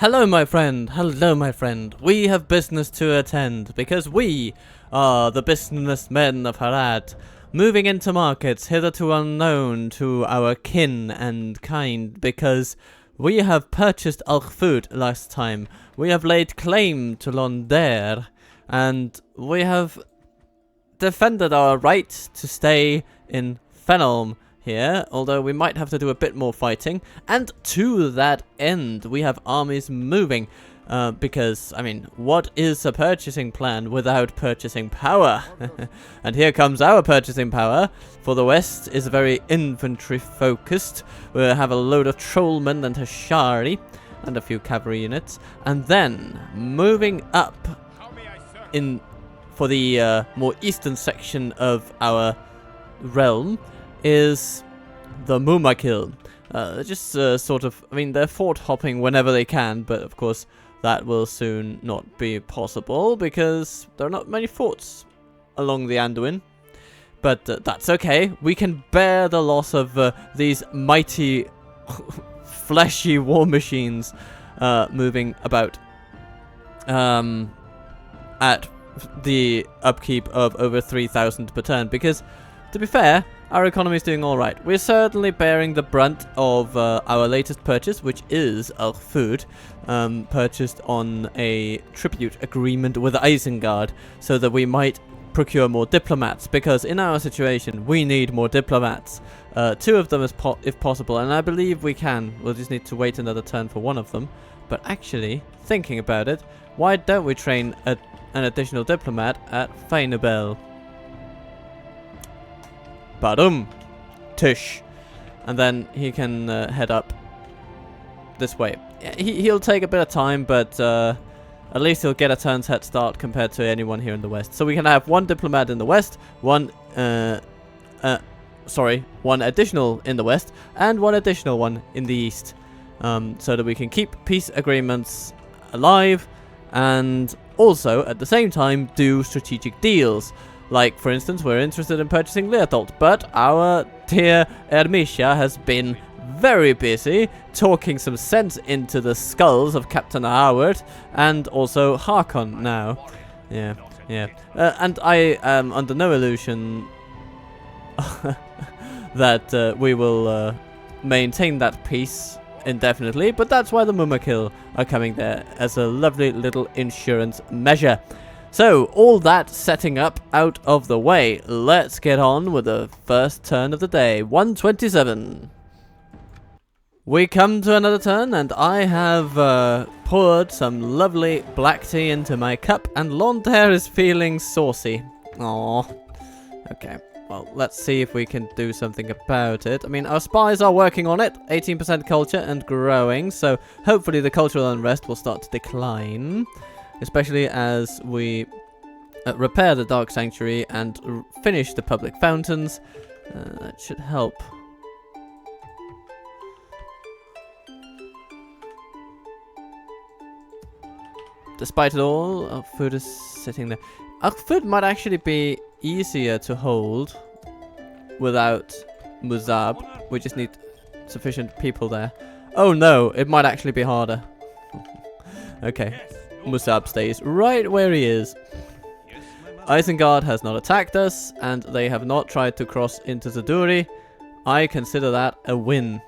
Hello, my friend. Hello, my friend. We have business to attend because we are the businessmen of Harad, moving into markets hitherto unknown to our kin and kind because we have purchased food last time. We have laid claim to Londres and we have defended our right to stay in Fenelm here, although we might have to do a bit more fighting. And to that end, we have armies moving, because, I mean, what is a purchasing plan without purchasing power? And here comes our purchasing power. For the west is very infantry focused. We'll have a load of trollmen and Hashari, and a few cavalry units. And then, moving up in for the more eastern section of our realm, is the Mumakil. Just sort of, I mean, they're fort hopping whenever they can, but of course that will soon not be possible because there are not many forts along the Anduin. But that's okay. We can bear the loss of these mighty, fleshy war machines moving about at the upkeep of over 3,000 per turn, because to be fair, our economy is doing alright. We're certainly bearing the brunt of our latest purchase, which is food, purchased on a tribute agreement with Isengard, so that we might procure more diplomats, because in our situation, we need more diplomats. 2 of them if possible, and I believe we can. We'll just need to wait another turn for 1 of them. But actually, thinking about it, why don't we train an additional diplomat at Feinabel? Badum! Tish. And then he can head up this way. He'll take a bit of time, but at least he'll get a turn's head start compared to anyone here in the west. So we can have 1 diplomat in the west, 1 additional in the west, and 1 additional one in the east. So that we can keep peace agreements alive, and also, at the same time, do strategic deals. Like, for instance, we're interested in purchasing Leotold, but our dear Ermisha has been very busy talking some sense into the skulls of Captain Howard and also Harkon now. Yeah. And I am under no illusion that we will maintain that peace indefinitely, but that's why the Mumakil are coming there as a lovely little insurance measure. So, all that setting up out of the way, let's get on with the first turn of the day, 127. We come to another turn, and I have poured some lovely black tea into my cup, and Londres is feeling saucy. Aww. Okay, well, let's see if we can do something about it. I mean, our spies are working on it, 18% culture and growing, so hopefully the cultural unrest will start to decline. Especially as we repair the Dark Sanctuary and finish the public fountains. That should help. Despite it all, our food is sitting there. Our food might actually be easier to hold without Muzab. We just need sufficient people there. Oh no, it might actually be harder. Okay. Musab stays right where he is. Isengard has not attacked us, and they have not tried to cross into Zaduri. I consider that a win,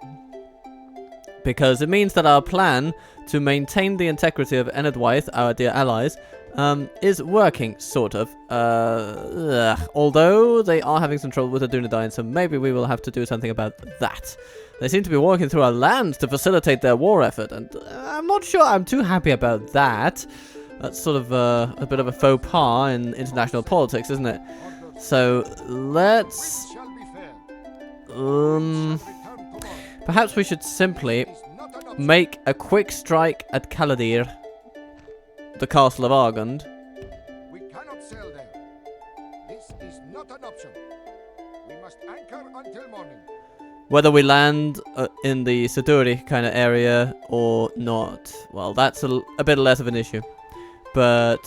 because it means that our plan to maintain the integrity of Enedwythe, our dear allies, is working, sort of. Although they are having some trouble with the Dunedain, so maybe we will have to do something about that. They seem to be walking through our lands to facilitate their war effort, and I'm not sure I'm too happy about that. That's sort of a bit of a faux pas in international politics, isn't it? So, let's... perhaps we should simply make a quick strike at Caladir, the castle of Argund. We cannot sail there. This is not an option. We must anchor until morning. Whether we land in the Saduri kind of area or not, well, that's a bit less of an issue. But,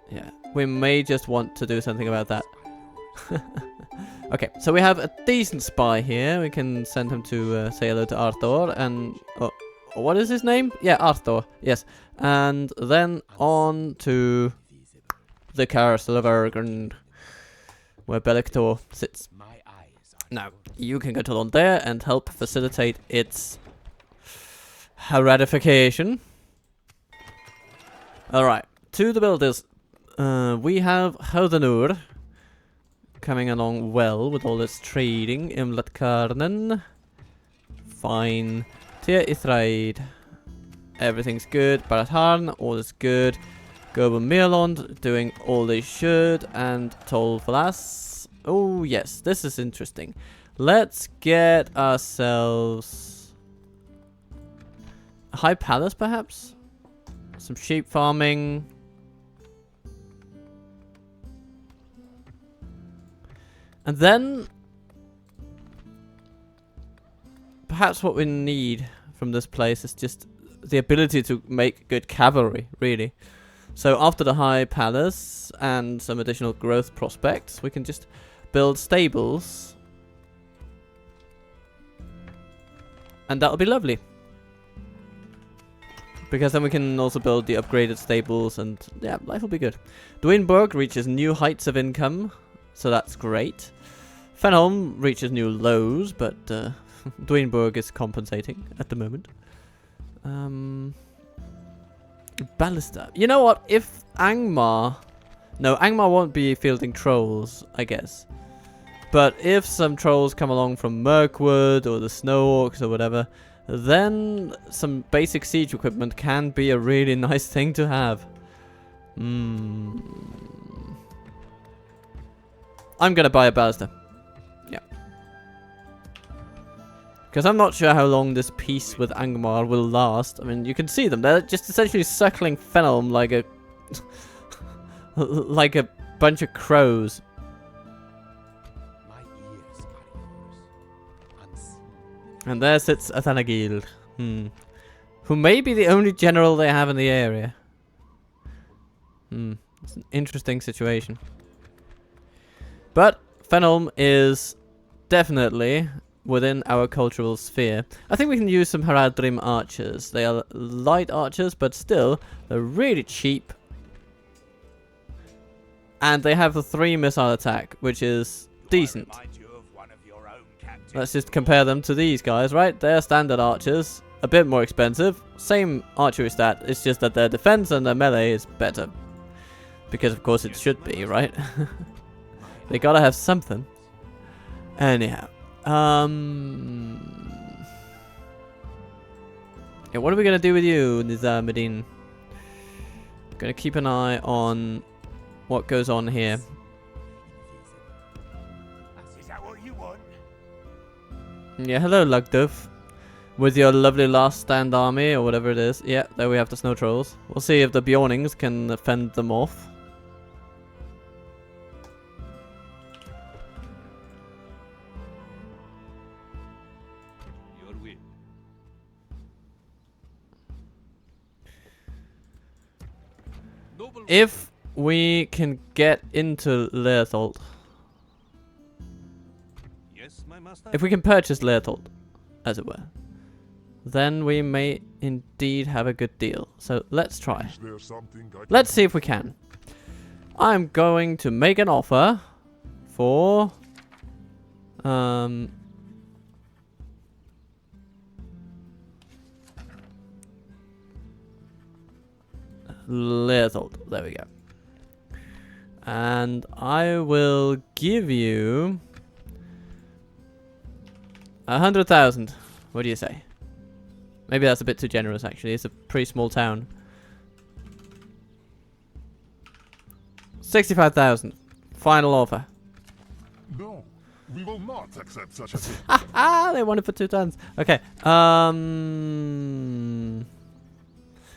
yeah, we may just want to do something about that. Okay, so we have a decent spy here. We can send him to say hello to Arthur and... What is his name? Yeah, Arthur. Yes. And then on to the Castle of Ergren, where Belector sits. Now, you can go to on there and help facilitate its Haradification. Alright, to the builders. We have Hodanur coming along well with all this trading. Imlatkarnen. Fine. Tia Ithraid. Everything's good. Baratharn, all is good. Gober Mirlond doing all they should. And Tolfalas. Oh, yes, this is interesting. Let's get ourselves a high palace, perhaps? Some sheep farming. And then perhaps what we need from this place is just the ability to make good cavalry, really. So after the high palace and some additional growth prospects, we can just build stables. And that'll be lovely. Because then we can also build the upgraded stables and yeah, life will be good. Duinburg reaches new heights of income, so that's great. Fenholm reaches new lows, but Duinburg is compensating at the moment. Ballista. You know what? If Angmar... No, Angmar won't be fielding trolls, I guess. But if some trolls come along from Mirkwood or the Snow Orcs or whatever, then some basic siege equipment can be a really nice thing to have. I'm gonna buy a ballista. Yeah. Because I'm not sure how long this peace with Angmar will last. I mean, you can see them. They're just essentially circling Fenelm like a... like a bunch of crows. And there sits Athanagil, who may be the only general they have in the area. It's an interesting situation. But Fenelm is definitely within our cultural sphere. I think we can use some Haradrim archers. They are light archers, but still, they're really cheap. And they have a 3 missile attack, which is decent. Let's just compare them to these guys, right? They're standard archers, a bit more expensive. Same archery stat, it's just that their defense and their melee is better. Because of course it should be, right? They gotta have something. Anyhow. Yeah, what are we gonna do with you, Nizamuddin? Gonna keep an eye on what goes on here. Yeah, hello Lugduf. With your lovely last stand army, or whatever it is. Yeah, there we have the snow trolls. We'll see if the Bjornings can fend them off. Your will. If we can get into Leerthold. If we can purchase Leerthold, as it were, then we may indeed have a good deal. So let's try. Let's see if we can. I'm going to make an offer for Leerthold. There we go. And I will give you 100,000. What do you say? Maybe that's a bit too generous, actually. It's a pretty small town. 65,000. Final offer. No, we will not accept such a thing. They want it for 2 tons. Okay.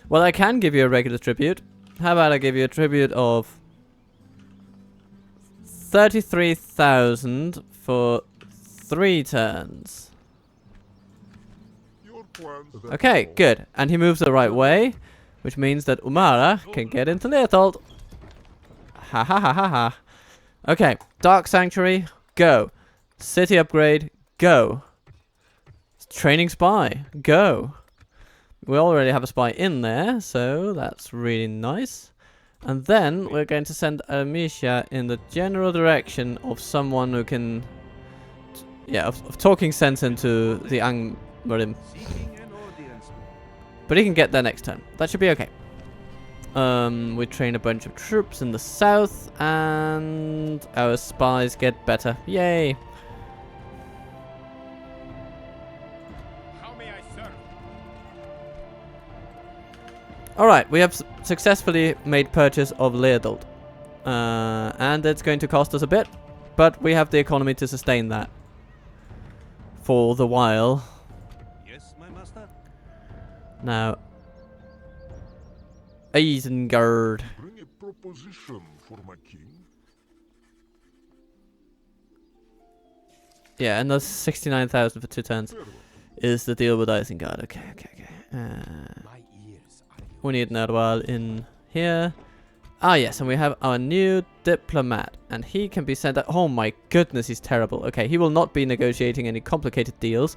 Well, I can give you a regular tribute. How about I give you a tribute of 33,000 for 3 turns. Okay, good. And he moves the right way, which means that Umara can get into Leerthold. Ha ha ha ha ha. Okay, Dark Sanctuary, go. City upgrade, go. Training Spy, go. We already have a spy in there, so that's really nice. And then we're going to send Amisha in the general direction of someone who can... of talking sense into the Angmarim. But he can get there next turn. That should be okay. We train a bunch of troops in the south, and our spies get better. Yay! How may I serve? Alright, we have successfully made purchase of Leodold. And it's going to cost us a bit, but we have the economy to sustain that. For the while. Yes, my master. Now, Isengard. Bring a proposition for my king. Yeah, and that's 69,000 for 2 turns. Is the deal with Isengard. Okay. My ears are We need Nerwal in here. Ah, yes, and we have our new diplomat. And he can be sent out. Oh my goodness, he's terrible. Okay, he will not be negotiating any complicated deals.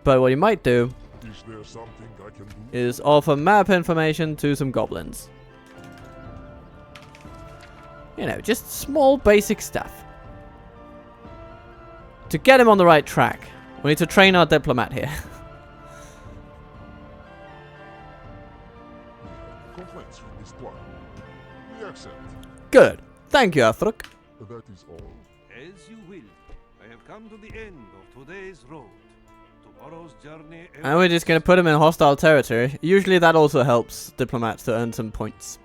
But what he might do Is there something I can do? is offer map information to some goblins. You know, just small basic stuff. To get him on the right track, we need to train our diplomat here. Complaints from this plan. We accept. Good. Thank you, Arthurk. That is all. As you will. I have come to the end of today's road. Tomorrow's journey. And we're just going to put him in hostile territory. Usually that also helps diplomats to earn some points.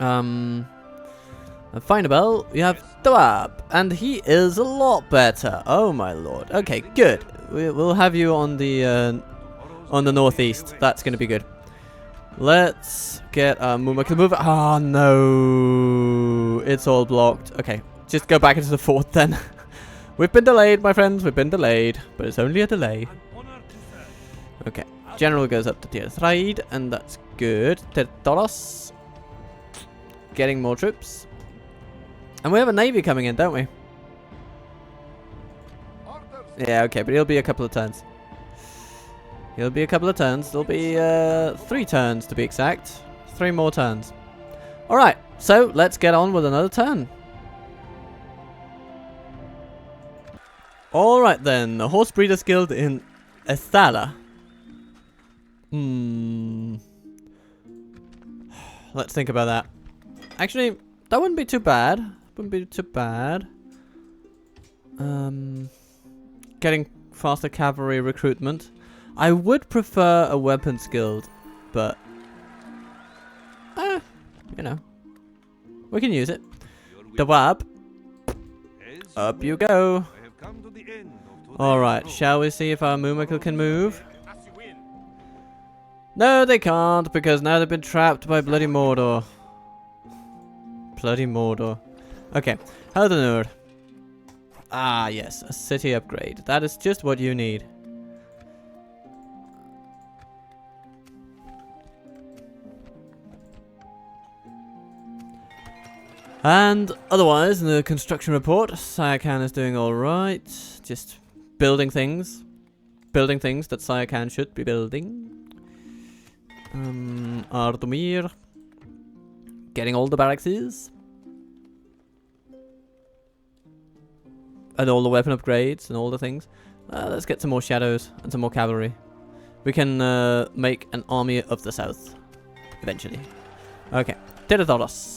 And Finabel, we have Dwab, and he is a lot better. Oh my lord. Okay, good. We'll have you on the northeast. That's going to be good. Let's get Mumaka move. Oh no, it's all blocked. Okay, just go back into the fort then. We've been delayed, my friends. We've been delayed, but it's only a delay. Okay, general goes up to tier 3, and that's good. Tertoros, getting more troops. And we have a navy coming in, don't we? orders. Yeah, okay, but he'll be a couple of turns. He'll be a couple of turns. There'll be 3 turns to be exact. 3 more turns. Alright, so let's get on with another turn. Alright then, the Horse Breeders Guild in Esthala. Let's think about that. Actually, that wouldn't be too bad. Wouldn't be too bad. Getting faster cavalry recruitment. I would prefer a weapons guild, but you know, we can use it. Dawab, up you go. Alright, shall we see if our Mumakil can move? As you will. No, they can't, because now they've been trapped by bloody Mordor. Bloody Mordor. Okay, Heldenur. Ah, yes, a city upgrade. That is just what you need. And otherwise, in the construction report, Sayakan is doing alright. Just building things. Building things that Sayakan should be building. Ardomir. Getting all the barracks. And all the weapon upgrades and all the things. Let's get some more shadows and some more cavalry. We can make an army of the south. Eventually. Okay. Terathoros.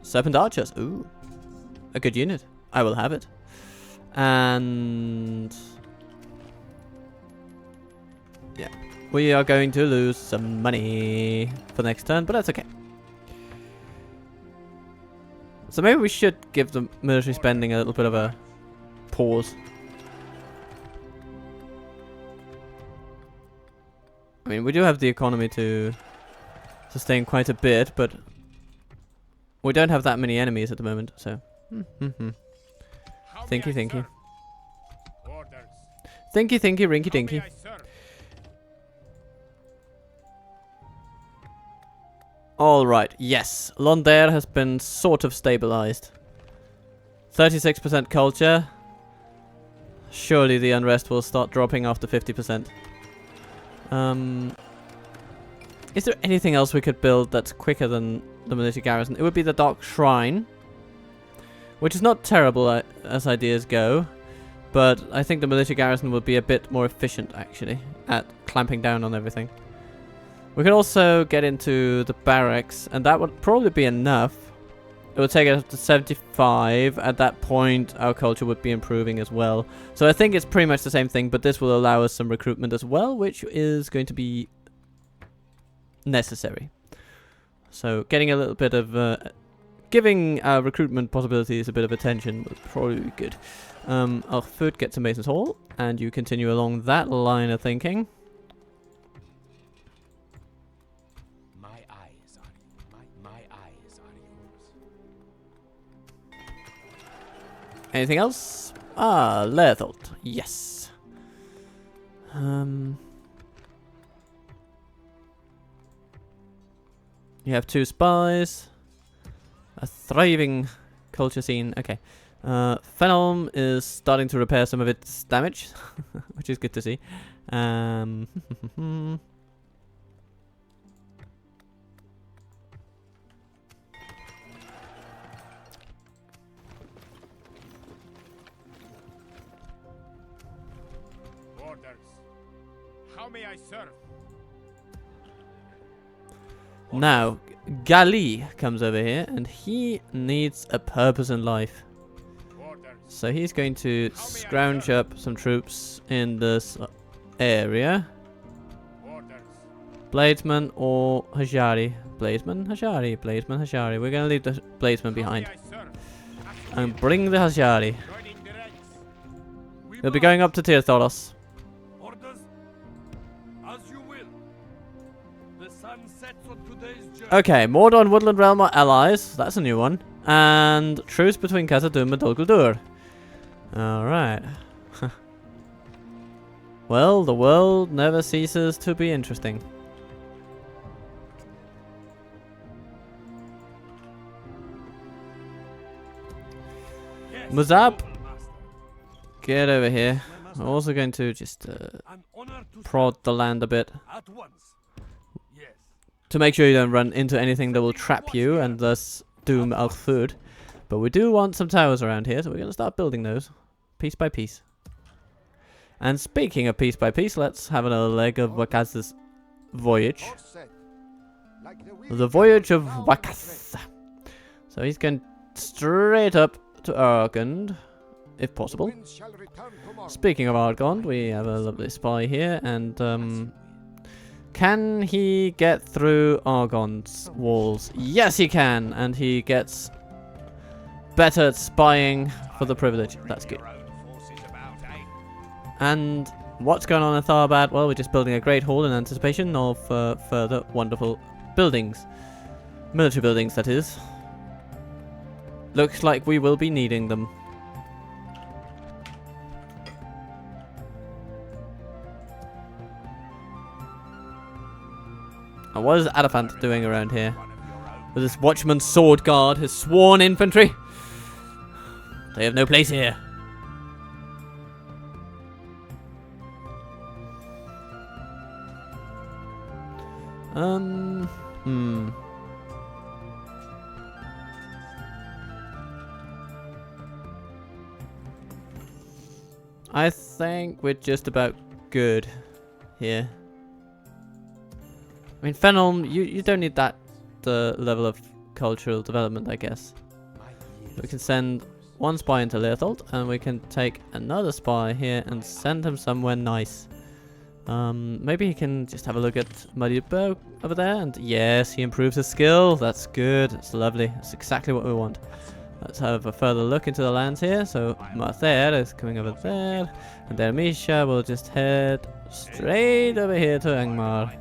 Serpent archers. Ooh. A good unit. I will have it. And yeah. We are going to lose some money for next turn, but that's okay. So maybe we should give the military spending a little bit of a pause. I mean, we do have the economy to sustain quite a bit, but we don't have that many enemies at the moment, so. How Thinky, may I thinky. serve? Orders. Thinky, thinky, rinky, How may dinky. I serve? Alright, yes. Londare has been sort of stabilized. 36% culture. Surely the unrest will start dropping after 50%. Is there anything else we could build that's quicker than the military garrison? It would be the Dark Shrine, which is not terrible as ideas go, but I think the military garrison would be a bit more efficient, actually, at clamping down on everything. We could also get into the barracks, and that would probably be enough. It would take it up to 75. At that point, our culture would be improving as well. So I think it's pretty much the same thing, but this will allow us some recruitment as well, which is going to be necessary. So getting a little bit of... giving our recruitment possibilities a bit of attention would probably be good. Our food gets to Mason's Hall, and you continue along that line of thinking. Anything else? Ah, Lerthult. Yes. You have 2 spies. A thriving culture scene. Okay. Fenelm is starting to repair some of its damage, which is good to see. How may I serve? Now, Gali comes over here, and he needs a purpose in life. So he's going to scrounge up some troops in this area. Bladesman or Hajari? Bladesman, Hajari, Bladesman, Hajari. We're going to leave the Bladesman behind. And bring the Hajari. They'll be going up to Tirthoros. Okay, Mordor and Woodland Realm are allies. That's a new one. And truce between Khazad-dûm and Dol Guldur. Alright. Well, the world never ceases to be interesting. Muzab, get over here. I'm also going to just prod the land a bit. To make sure you don't run into anything that will trap you and thus doom our food. But we do want some towers around here, so we're going to start building those. Piece by piece. And speaking of piece by piece, let's have another leg of Wakaz's voyage. The voyage of Wakaz. So he's going straight up to Argond, if possible. Speaking of Argond, we have a lovely spy here, and can he get through Argon's walls? Yes, he can, and he gets better at spying for the privilege. That's good. And what's going on in Tharbad? Well, we're just building a great hall in anticipation of further wonderful buildings. Military buildings, that is. Looks like we will be needing them. And what is Adafant doing around here? With this Watchman's Sword Guard, his sworn infantry? They have no place here. I think we're just about good here. I mean, Fenelm, you don't need that level of cultural development, I guess. We can send one spy into Lerthult, and we can take another spy here and send him somewhere nice. Maybe he can just have a look at Muddy Bow over there, and yes, he improves his skill. That's good. That's lovely. That's exactly what we want. Let's have a further look into the lands here. So Marthair is coming over there, and then Misha will just head straight over here to Angmar.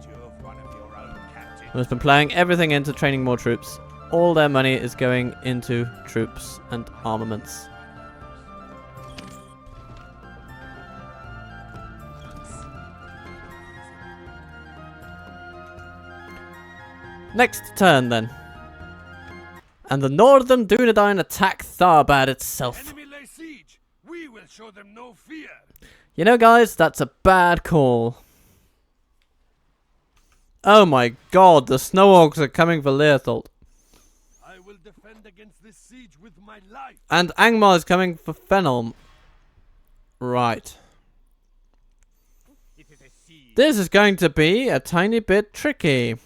Who's been playing everything into training more troops. All their money is going into troops and armaments. Next turn, then. And the Northern Dunedain attack Tharbad itself. Enemy lay siege. We will show them no fear. You know, guys, that's a bad call. Oh my god, the snow orcs are coming for Leothold. I will defend against this siege with my life. And Angmar is coming for Fenholm. Right. It is a siege. This is going to be a tiny bit tricky.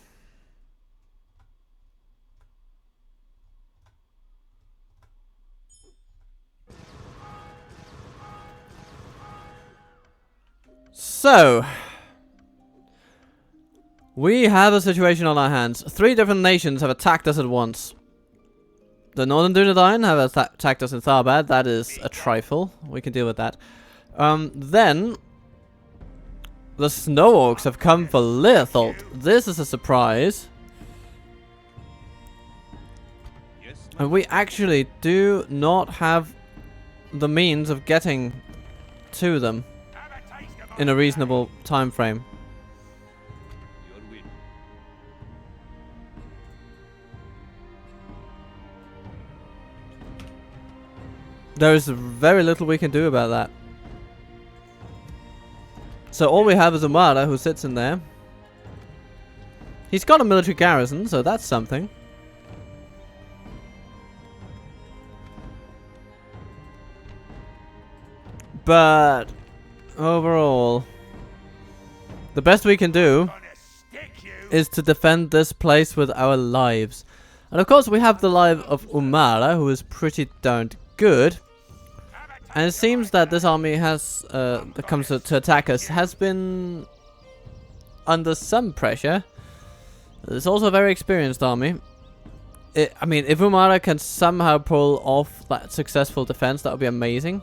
So, we have a situation on our hands. 3 different nations have attacked us at once. The Northern Dunedain have attacked us in Tharbad. That is a trifle. We can deal with that. Then, the Snow Orcs have come for Leothold. This is a surprise. Yes, And we actually do not have the means of getting to them in a reasonable time frame. your will. There is very little we can do about that. So all we have is Umara, who sits in there. He's got a military garrison, so that's something. But overall, the best we can do is to defend this place with our lives. And of course we have the life of Umara, who is pretty darn good. And it seems that this army has, that comes to attack us, has been under some pressure. It's also a very experienced army. I mean, if Umara can somehow pull off that successful defense, that would be amazing.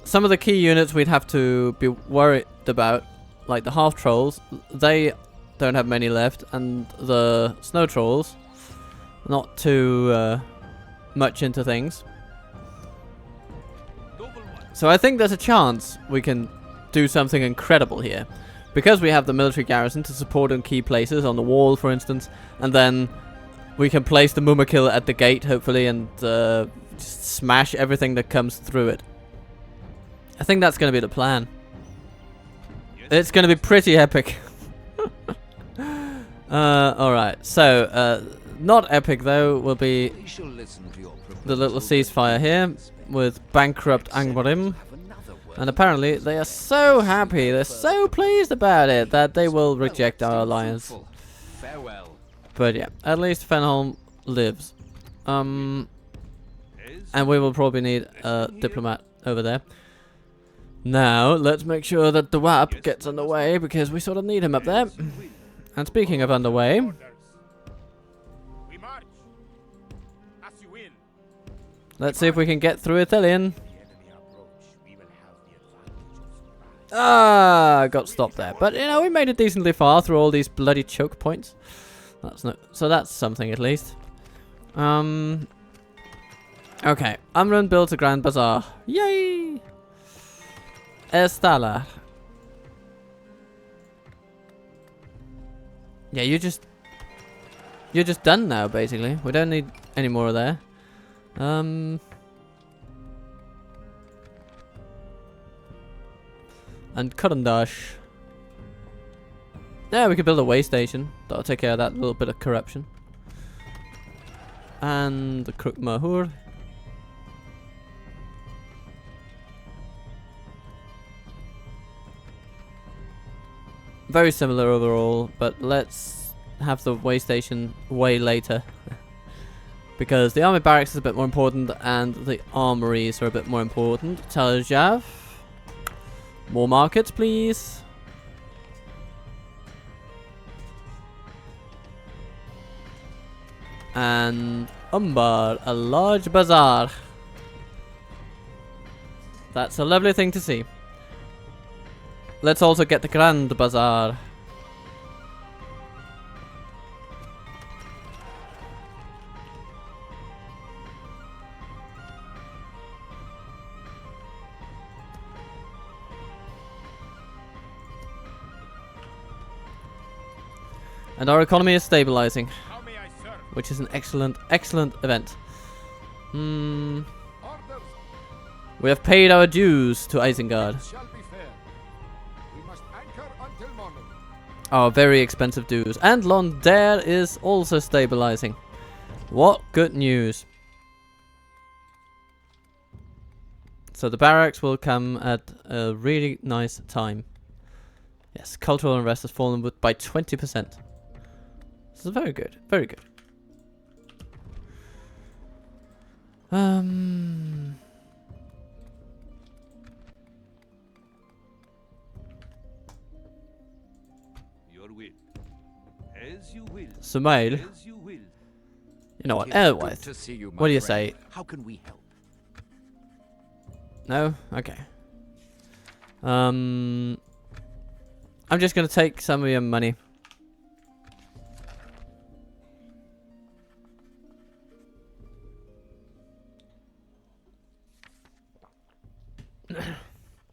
Some of the key units we'd have to be worried about, like the half trolls, they don't have many left, and the snow trolls, not too much into things. So I think there's a chance we can do something incredible here. Because we have the military garrison to support in key places, on the wall for instance, and then we can place the Mumakil at the gate hopefully and just smash everything that comes through it. I think that's going to be the plan. It's going to be pretty epic. Alright, so not epic though will be the little ceasefire here with bankrupt Angmarim. And apparently they are so happy, they're so pleased about it that they will reject our alliance. But yeah, at least Fenholm lives. And we will probably need a diplomat over there. Now, let's make sure that the WAP gets underway because we sort of need him up there. And speaking of underway, We march. As you will. let's see if we can get through Ithilien. The enemy approach. We will have the advantage of surprise. Ah, got stopped there. But, you know, we made it decently far through all these bloody choke points. That's no, so that's something at least. Okay, Amrun built a Grand Bazaar. Yay! Estala. Yeah, you're just done now, basically. We don't need any more of there. And Kurandash. Yeah, we could build a way station. That'll take care of that little bit of corruption. And the Kruk Mahur. Very similar overall, but let's have the way station way later. Because the army barracks is a bit more important and the armories are a bit more important. Talajav. More markets, please. And Umbar, a large bazaar. That's a lovely thing to see. Let's also get the Grand Bazaar. And our economy is stabilizing, How may I serve? which is an excellent, excellent event. Orders We have paid our dues to Isengard. shall be fair. We must anchor until morning. Our very expensive dues. And Londair is also stabilizing. What good news. So the barracks will come at a really nice time. Yes, cultural unrest has fallen by 20%. This is very good. Very good. Your will. As you will. Sumail. As you will. You know what? It is good Otherwise. to see you, my What do you friend. say? How can we help? No? Okay. I'm just gonna take some of your money.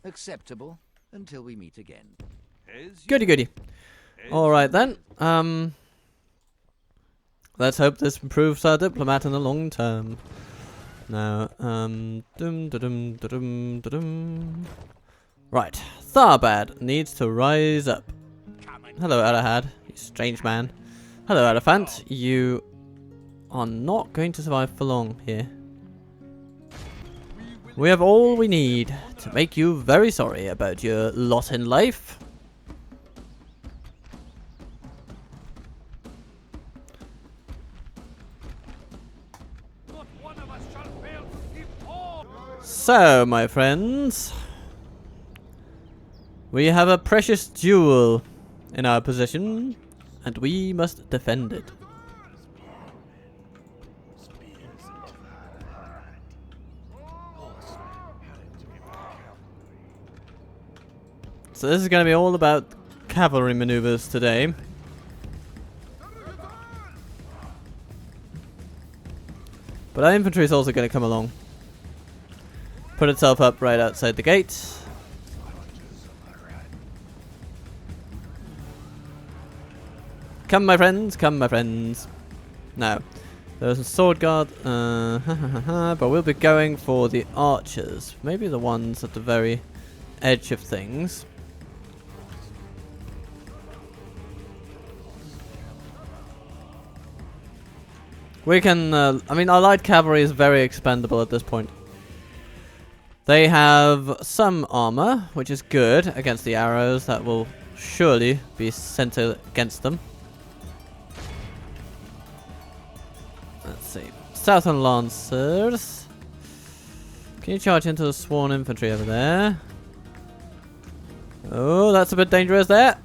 Acceptable until we meet again. As you Goody goody. as Alright you then. Let's hope this improves our diplomat in the long term. Now, right. Tharbad needs to rise up. Hello, Harad, you strange man. Hello, Elephant. You are not going to survive for long here. We have all we need to make you very sorry about your lot in life. So, my friends, we have a precious jewel in our possession, and we must defend it. So this is going to be all about cavalry maneuvers today. But our infantry is also going to come along. Put itself up right outside the gate. Come, my friends, come, my friends. Now, there's a sword guard, but we'll be going for the archers. Maybe the ones at the very edge of things. We can, I mean, our light cavalry is very expendable at this point. They have some armor, which is good against the arrows that will surely be sent against them. Let's see. Southern Lancers. Can you charge into the sworn infantry over there? Oh, that's a bit dangerous there.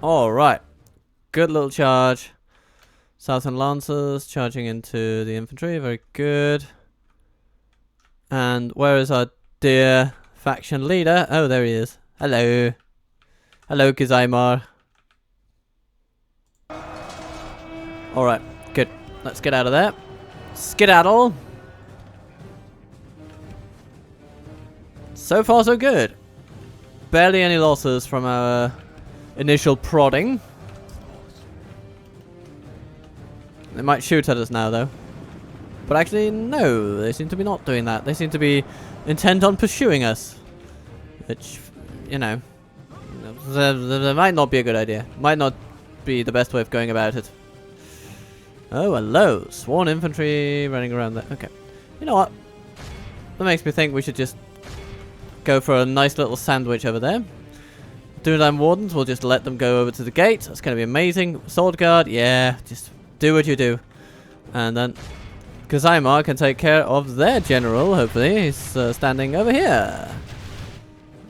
Alright. Good little charge. Southern Lancers charging into the infantry. Very good. And where is our dear faction leader? Oh, there he is. Hello. Hello, Kizaimar. Alright, good. Let's get out of there. Skedaddle. So far, so good. Barely any losses from our initial prodding. They might shoot at us now, though. But actually, no. They seem to be not doing that. They seem to be intent on pursuing us. Which, you know, that might not be a good idea. Might not be the best way of going about it. Oh, hello. Sworn infantry running around there. Okay. You know what? That makes me think we should just go for a nice little sandwich over there. Dunedain Wardens, we'll just let them go over to the gate. That's going to be amazing. Sword Guard, yeah, just do what you do. And then Kazaimar can take care of their general, hopefully. He's standing over here.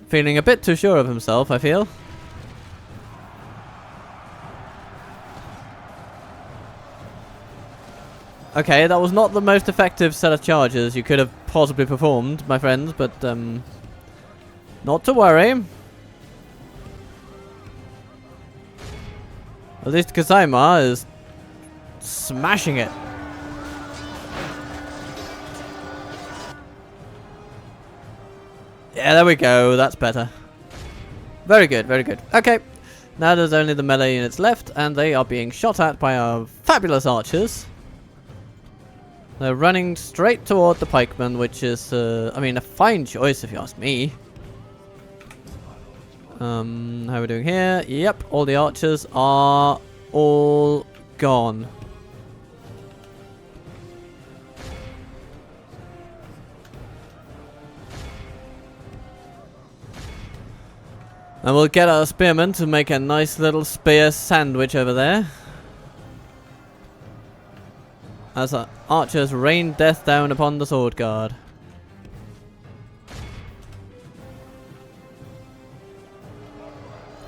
Feeling a bit too sure of himself, I feel. Okay, that was not the most effective set of charges you could have possibly performed, my friends, but not to worry. At least Kazaimar is smashing it. Yeah, there we go. That's better. Very good, very good. Okay. Now there's only the melee units left, and they are being shot at by our fabulous archers. They're running straight toward the pikemen, which is, I mean, a fine choice if you ask me. How are we doing here? Yep, all the archers are all gone. And we'll get our spearmen to make a nice little spear sandwich over there. As our archers rain death down upon the sword guard.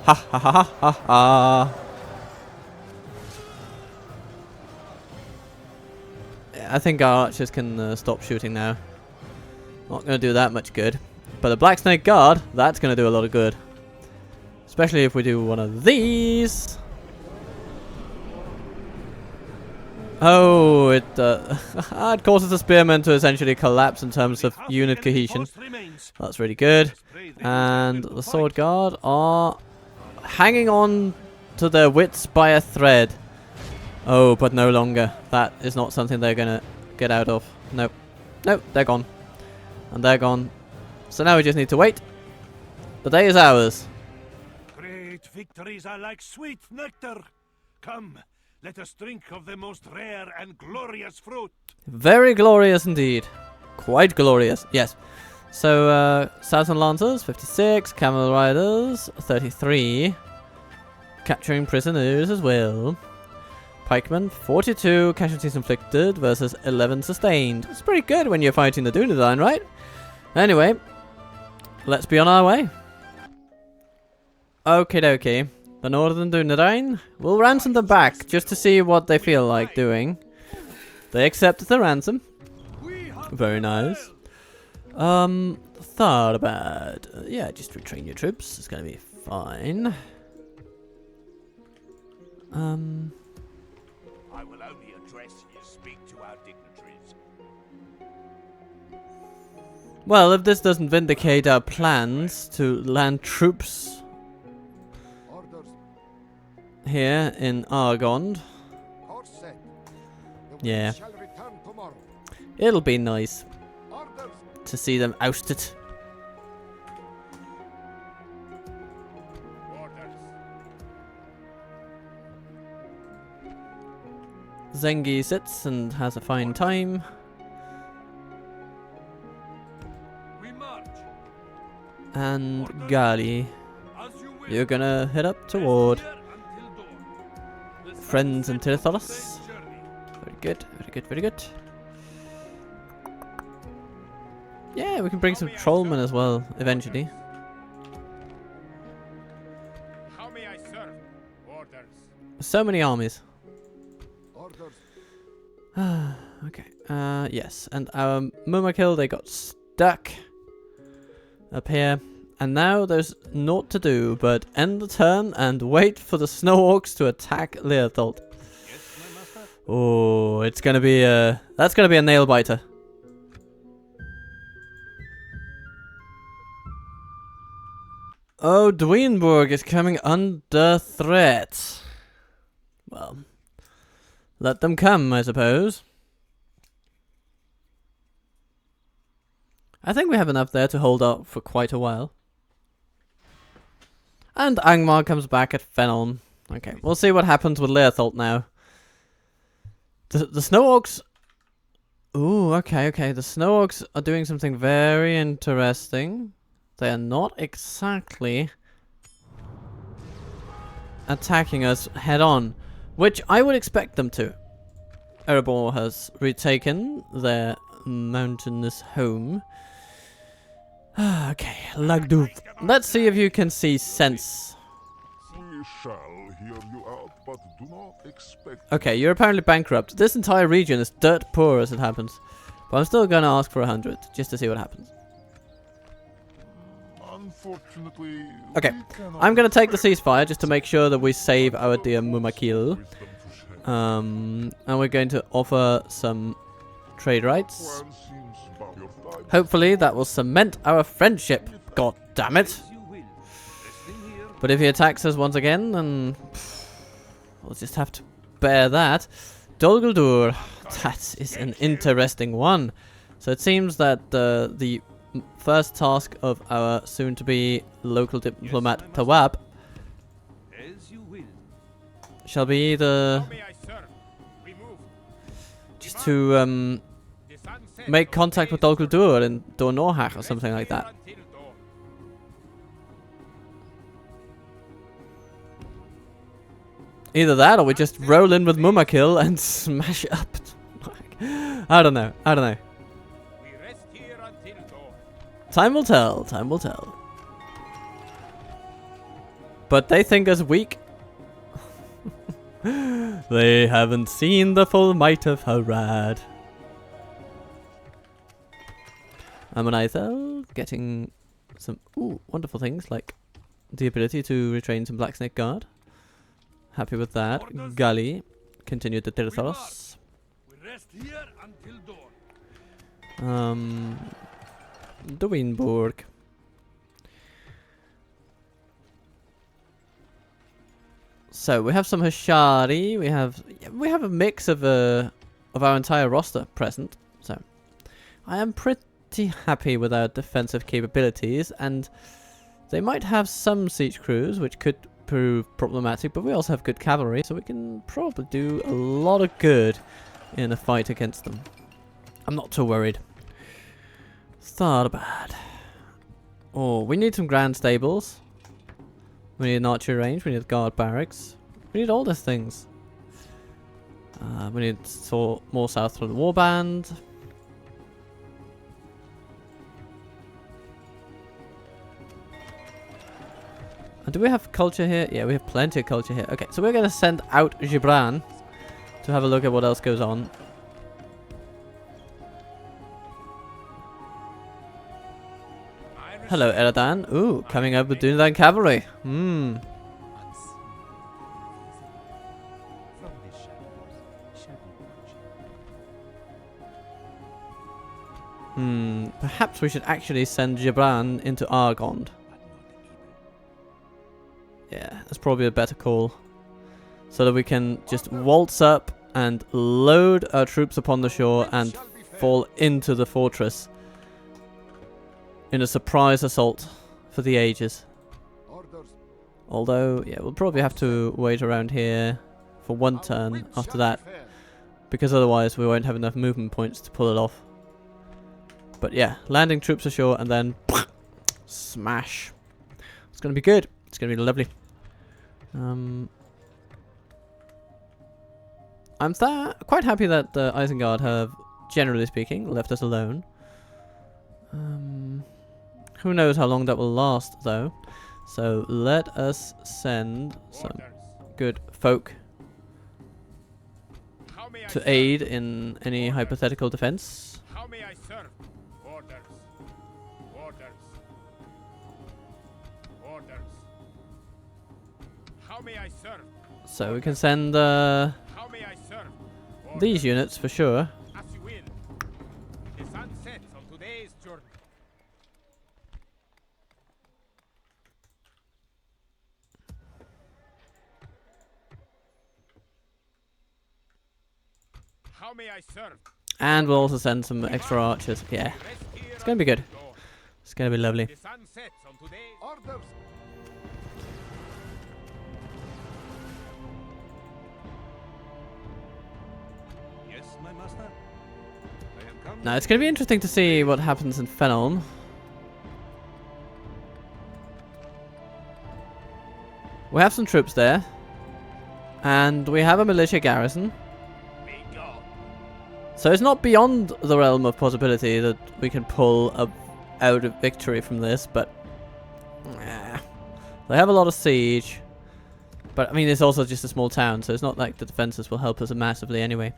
Ha ha ha ha ha ha. Yeah, I think our archers can stop shooting now. Not going to do that much good. But the Black Snake Guard, that's going to do a lot of good. Especially if we do one of these. Oh, it causes the spearmen to essentially collapse in terms of unit cohesion. That's really good. And the sword guard are hanging on to their wits by a thread. Oh, but no longer. That is not something they're gonna get out of. Nope. Nope, they're gone. And they're gone. So now we just need to wait. The day is ours. Great victories are like sweet nectar. Come, let us drink of the most rare and glorious fruit. Very glorious indeed. Quite glorious, yes. So, Southern Lancers, 56. Camel Riders, 33. Capturing prisoners as well. Pikemen, 42 casualties inflicted versus 11 sustained. It's pretty good when you're fighting the Dunedain, right? Anyway, let's be on our way. Okie dokie. The Northern Dunedain. We'll ransom them back just to see what they feel like doing. They accepted the ransom. Very nice. Thought about... yeah, just retrain your troops. It's gonna be fine. I will only address you speak to our dignitaries. Well, if this doesn't vindicate our plans to land troops Orders. here in Argond, Course set. The yeah, winds shall return tomorrow. it'll be nice Orders. to see them ousted. Orders. Zengi sits and has a fine time. We march. And Gali, As you will. you're gonna head up toward Here until dawn. The sun friends and sets on Tirthalos. today's journey. Very good, very good, very good. Yeah, we can bring some trollmen as well, eventually. How may I serve? Orders. So many armies. Orders. Okay, yes, and our Mumakil, they got stuck up here. And now there's naught to do but end the turn and wait for the Snow Orcs to attack Leothold. Yes, my master. Oh, it's gonna be a... that's gonna be a nail biter. Oh, Dweenburg is coming under threat. Well, let them come, I suppose. I think we have enough there to hold up for quite a while. And Angmar comes back at Fenelm. Okay, we'll see what happens with Leothold now. The Snow Orcs... ooh, okay. The Snow Orcs are doing something very interesting. They are not exactly attacking us head on, which I would expect them to. Erebor has retaken their mountainous home. Okay, Lagduv. Let's see if you can see sense. We shall hear you out, but do not expect... Okay, you're apparently bankrupt. This entire region is dirt poor as it happens. But I'm still gonna ask for 100, just to see what happens. Unfortunately... Okay, we cannot I'm gonna take the expect ceasefire just to make sure that we save our dear Mumakil. wisdom to share. And we're going to offer some trade rights. One seems about your time. Hopefully that will cement our friendship. God damn it. As you will. Resting here. But if he attacks us once again, then we'll just have to bear that. Dol Guldur. That is an interesting one. So it seems that the first task of our soon-to-be local diplomat Tawab As you will. shall be the How may I serve? We move. just to The sun sets make on contact with today's Dolkuldur in Dornorhach or Rest something like here that. until dawn. Either that, or we just roll in with Mumakil and smash it up. I don't know. I don't know. We rest here until dawn. Time will tell. Time will tell. But they think us weak. They haven't seen the full might of Harad. Ammonizer getting some wonderful things like the ability to retrain some Blacksnake Guard. Happy with that. Gully continued the Tirtharos. We rest here until dawn. Duinburg. So we have some Hashari. We have a mix of our entire roster present. So I am pretty happy with our defensive capabilities, and they might have some siege crews, which could prove problematic, but we also have good cavalry, so we can probably do a lot of good in a fight against them. I'm not too worried. It's not bad. Oh, we need some grand stables. We need an archery range. We need guard barracks. We need all these things. We need more south from the warband. And do we have culture here? Yeah, we have plenty of culture here. Okay, so we're going to send out Gibran to have a look at what else goes on. Hello, Eradan. Ooh, coming up with Dunedain cavalry. Perhaps we should actually send Gibran into Argond. Yeah, that's probably a better call. So that we can just waltz up and load our troops upon the shore and fall into the fortress in a surprise assault for the ages. Orders. Although, yeah, we'll probably have to wait around here for one turn after that, because otherwise we won't have enough movement points to pull it off. But yeah, landing troops ashore and then smash. It's going to be good. It's going to be lovely. I'm quite happy that the Isengard have, generally speaking, left us alone. Who knows how long that will last, though. So let us send some good folk to aid in any hypothetical defense. How may I serve? Orders. Orders. Orders. How may I serve? So we can send How may I serve? these units for sure. As you will. The sun sets on today's journey. How may I serve? And we'll also send some extra archers. Yeah, it's going to be good. It's going to be lovely. The sun sets on today's Orders. Yes, my master. I am come. Now, it's going to be interesting to see what happens in Fenelm. We have some troops there. And we have a militia garrison. Be gone. So it's not beyond the realm of possibility that we can pull out a victory from this, but they have a lot of siege. But I mean, it's also just a small town, so it's not like the defenses will help us massively anyway.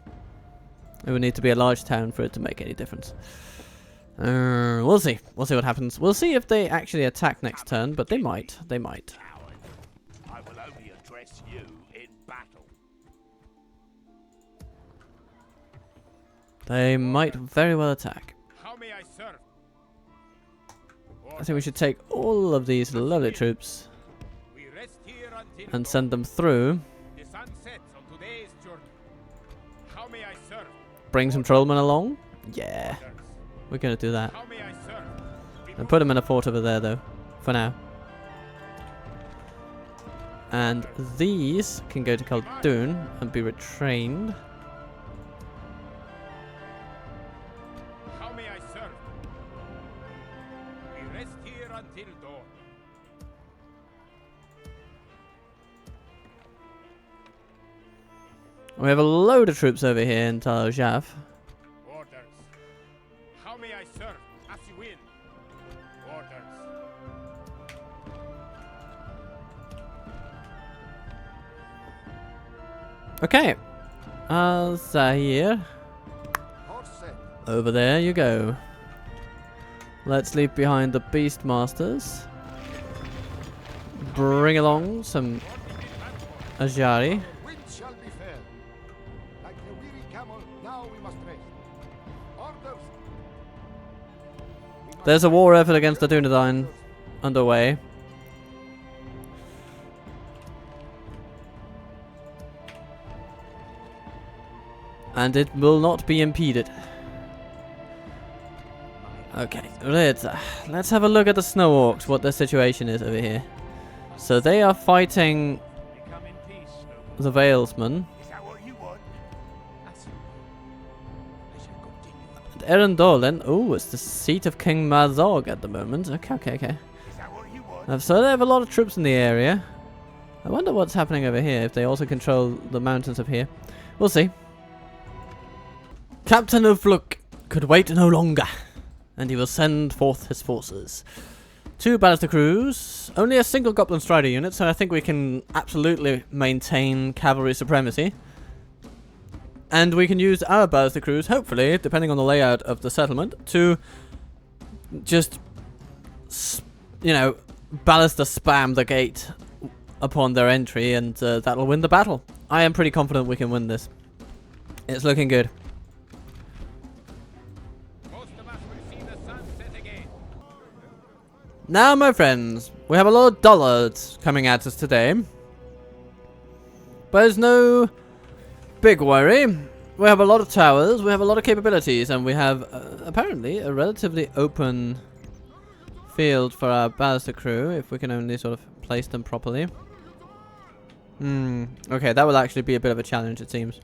It would need to be a large town for it to make any difference. We'll see. We'll see what happens. We'll see if they actually attack next turn, but they might. They might. Coward. I will only address you in battle. They might very well attack. How may I serve? I think we should take all of these lovely troops We rest here until and send them through. the sun sets on today's journey. How may I serve? Bring some trollmen along. Yeah, Orders. we're going to do that. How may I serve? And put them in a fort over there, though, for now. And these can go to Khaldun and be retrained. How may I serve? We rest here until dawn. We have a load of troops over here in Tal Jaf. Orders. How may I serve? As you will. Orders. Okay. Zahir. Horse set. Over there you go. Let's leave behind the Beastmasters. Bring along some Ajari. Wind shall be fair. Like the weary camel, now we must rest. Orders. We must There's a war effort against the Dunedain underway. And it will not be impeded. Okay, let's have a look at the Snow Orcs, what their situation is over here. So they are fighting We come in peace, the noble. Valesmen. Is that what you want? As you will. I shall continue. And Erendolin, oh, it's the seat of King Mazog at the moment. Okay. Is that what you want? So they have a lot of troops in the area. I wonder what's happening over here, if they also control the mountains up here. We'll see. Captain of Vluk could wait no longer, and he will send forth his forces. 2 ballista crews, only a single Goblin Strider unit, so I think we can absolutely maintain cavalry supremacy. And we can use our ballista crews, hopefully, depending on the layout of the settlement, to just, you know, ballista spam the gate upon their entry, and that'll win the battle. I am pretty confident we can win this. It's looking good. Most of us will see the sun set again. Now, my friends, we have a lot of Dollards coming at us today. But there's no big worry. We have a lot of towers, we have a lot of capabilities, and we have, apparently, a relatively open field for our ballista crew, if we can only sort of place them properly. Okay, that will actually be a bit of a challenge, it seems.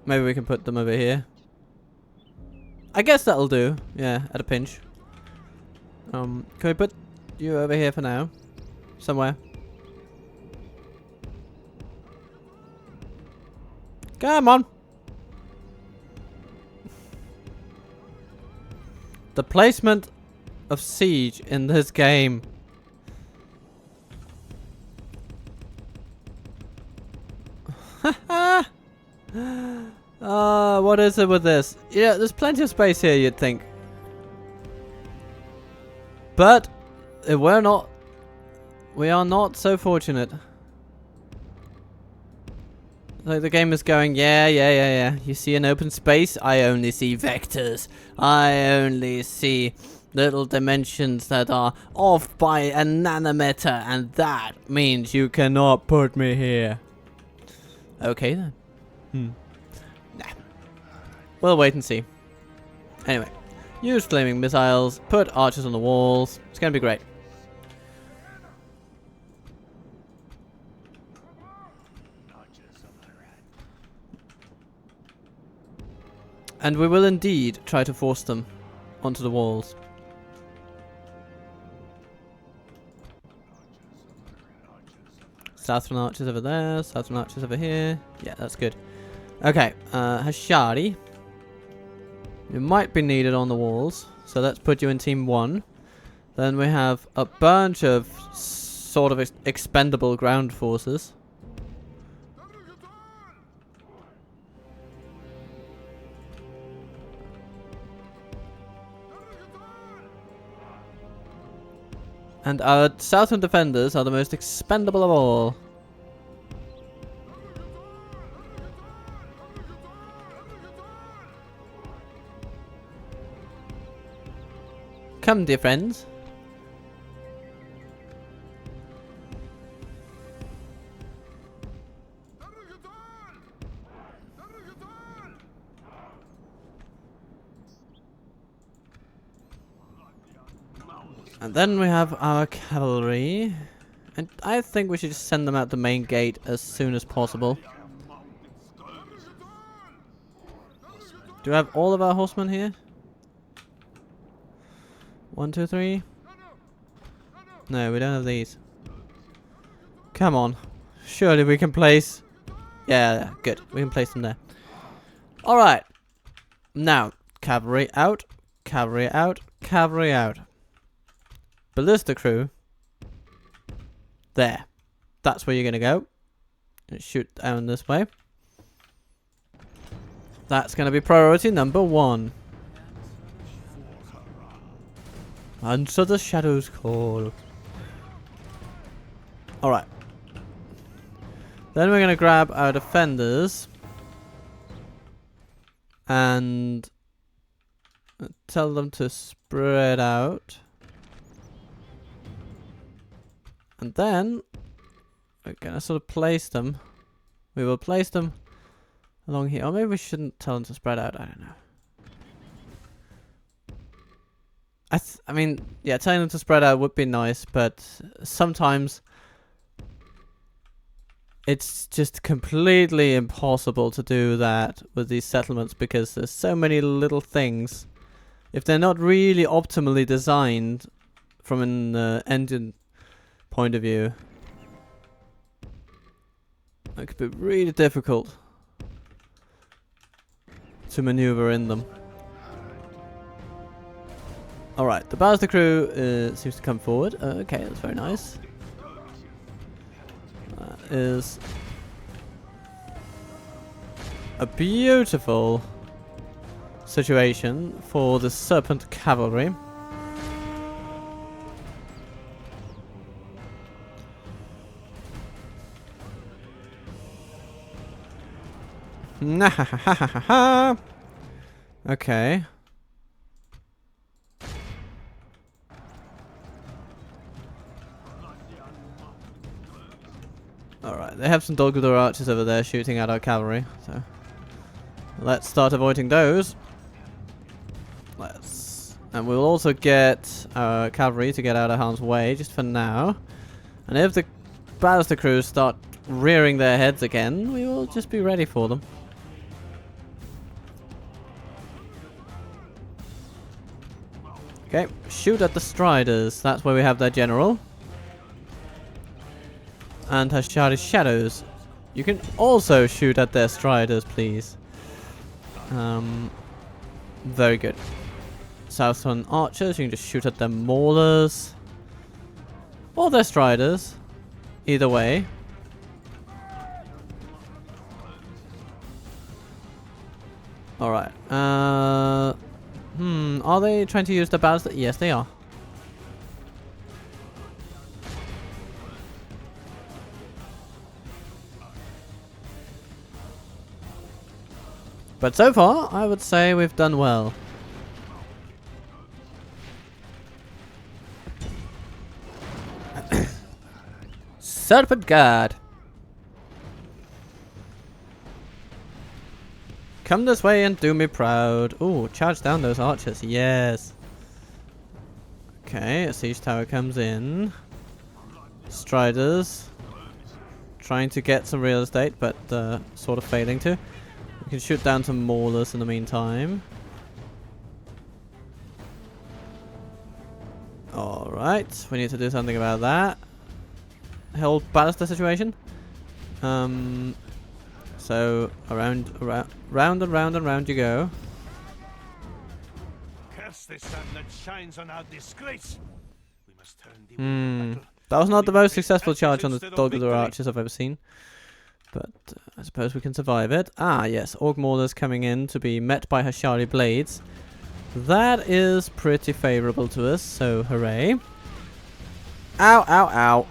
Maybe we can put them over here. I guess that'll do, yeah, at a pinch. Can we put you over here for now? Somewhere. Come on! The placement of siege in this game. What is it with this? Yeah, there's plenty of space here, you'd think. But we are not so fortunate. Like the game is going, yeah. You see an open space? I only see vectors. I only see little dimensions that are off by a nanometer, and that means you cannot put me here. Okay then. Nah. We'll wait and see. Anyway, use flaming missiles, put archers on the walls. It's gonna be great. And we will indeed try to force them onto the walls. Southern archers over there, southern archers over here. Yeah, that's good. Okay, Hashari. You might be needed on the walls, so let's put you in team 1. Then we have a bunch of sort of expendable ground forces. And our southern defenders are the most expendable of all. Come, dear friends. And then we have our cavalry. And I think we should just send them out the main gate as soon as possible. Do we have all of our horsemen here? 1, 2, 3. No, we don't have these. Come on. Surely we can place... Yeah, good. We can place them there. Alright. Now, cavalry out. Cavalry out. Cavalry out. Ballista crew. There. That's where you're going to go. And shoot down this way. That's going to be priority number 1. Answer the Shadow's call. Alright. Then we're going to grab our defenders. And tell them to spread out. And then we're going to sort of place them. We will place them along here. Or maybe we shouldn't tell them to spread out. I don't know. I mean, yeah, telling them to spread out would be nice, but sometimes it's just completely impossible to do that with these settlements because there's so many little things. If they're not really optimally designed from an engine point of view, it could be really difficult to maneuver in them. Alright, the ballista crew seems to come forward. Okay, that's very nice. That is a beautiful situation for the Serpent Cavalry. Okay. Alright, they have some Dollards archers over there shooting at our cavalry, so let's start avoiding those. And we'll also get our cavalry to get out of harm's way just for now. And if the ballista crews start rearing their heads again, we will just be ready for them. Okay, shoot at the Striders. That's where we have their general. And Hashari's shadows. You can also shoot at their Striders, please. Very good. Southern archers, you can just shoot at their maulers. Or their Striders. Either way. Alright. Are they trying to use the ballista? Yes, they are. But so far, I would say we've done well. Serpent Guard. Come this way and do me proud. Ooh, charge down those archers. Yes. Okay, a siege tower comes in. Striders. Trying to get some real estate, but sort of failing to. We can shoot down some maulers in the meantime. Alright, we need to do something about that. Whole ballista situation. So round and round you go. Curse the sun that shines on our disgrace. We must turn the wheel of battle. That was not the most successful charge on the Dollards archers I've ever seen. But I suppose we can survive it. Ah, yes. Orc Maulers coming in to be met by Hashari Blades. That is pretty favorable to us, so hooray. Ow, ow, ow.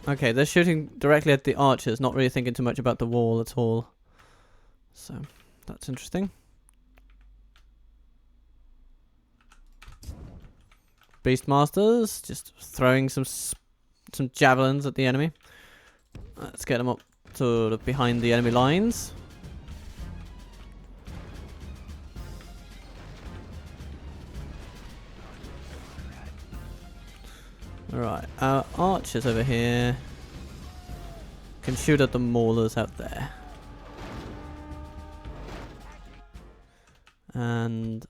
Okay, they're shooting directly at the archers, not really thinking too much about the wall at all. So, that's interesting. Beastmasters, just throwing some javelins at the enemy. Let's get them up sort of behind the enemy lines. Alright, our archers over here can shoot at the maulers out there. And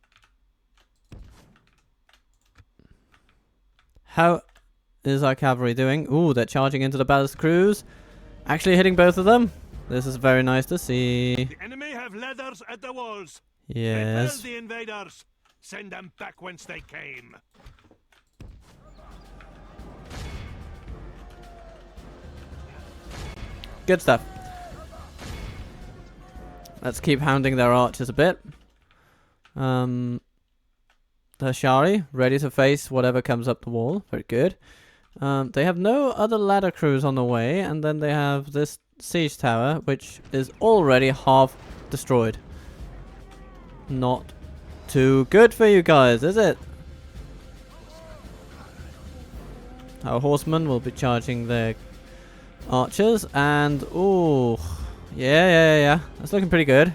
how is our cavalry doing? Ooh, they're charging into the ballast crews. Actually hitting both of them. This is very nice to see. The enemy have ladders at the walls. Yes. Repel the invaders. Send them back whence they came. Good stuff. Let's keep hounding their archers a bit. The Hashari, ready to face whatever comes up the wall. Very good. They have no other ladder crews on the way, and then they have this siege tower, which is already half destroyed. Not too good for you guys, is it? Our horsemen will be charging their archers, and ooh, yeah, that's looking pretty good.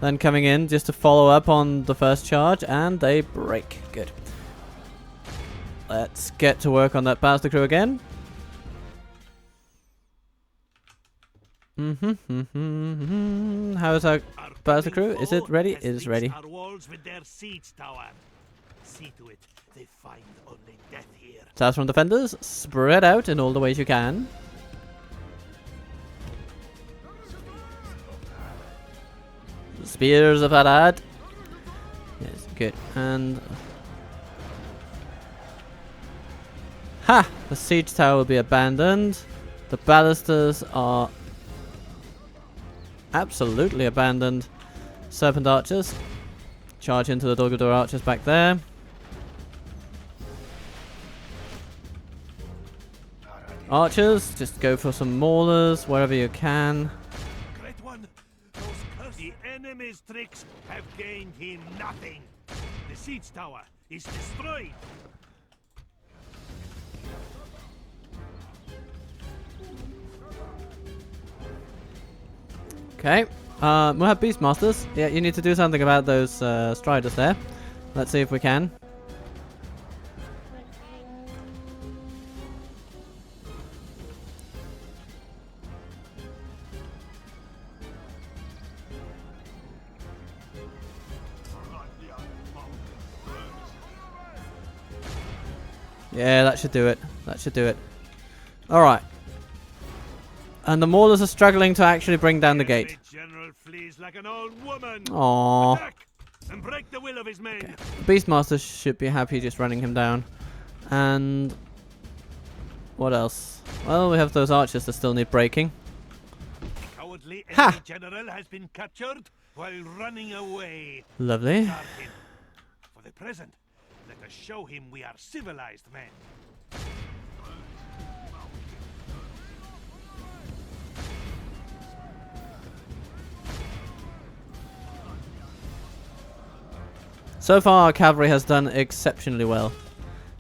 Then coming in just to follow up on the first charge, and they break. Good. Let's get to work on that bastard crew again. How is our bastard crew? Is it ready? It is ready. Our walls with their siege tower. See to it they find only death here. Stars from defenders, spread out in all the ways you can. Spears of Harad. Yes, good. And ha! The siege tower will be abandoned. The ballisters are absolutely abandoned. Serpent archers charge into the Dolgador archers back there. Archers, just go for some maulers wherever you can. Great one. The enemy's tricks have gained him nothing. The siege tower is destroyed. Okay, we'll have Beastmasters. Yeah, you need to do something about those Striders there. Let's see if we can. Yeah, that should do it. That should do it. Alright. And the Maulers are struggling to actually bring down the gate. General flees like an old woman. Aww. Attack and break the will of his men. Okay. Beastmasters should be happy just running him down. And what else? Well, we have those archers that still need breaking. Cowardly Ha! enemy general has been captured while running away. Lovely. Guard him. For the present, let us show him we are civilized men. So far, our cavalry has done exceptionally well.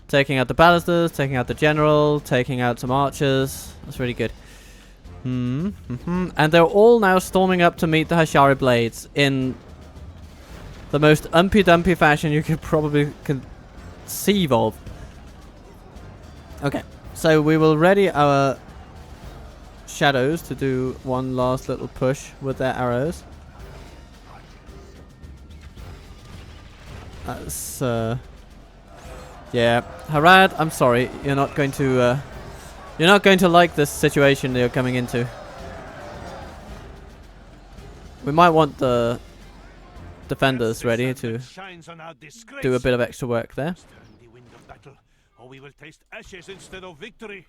Taking out the ballisters, taking out the general, taking out some archers. That's really good. And they're all now storming up to meet the Hashari Blades in the most umpy-dumpy fashion you could probably conceive of. Okay, so we will ready our shadows to do one last little push with their arrows. That's yeah, Harad, I'm sorry, you're not going to like this situation that you're coming into. We might want the defenders ready to do a bit of extra work there. The wind of battle, or we will taste ashes instead of victory.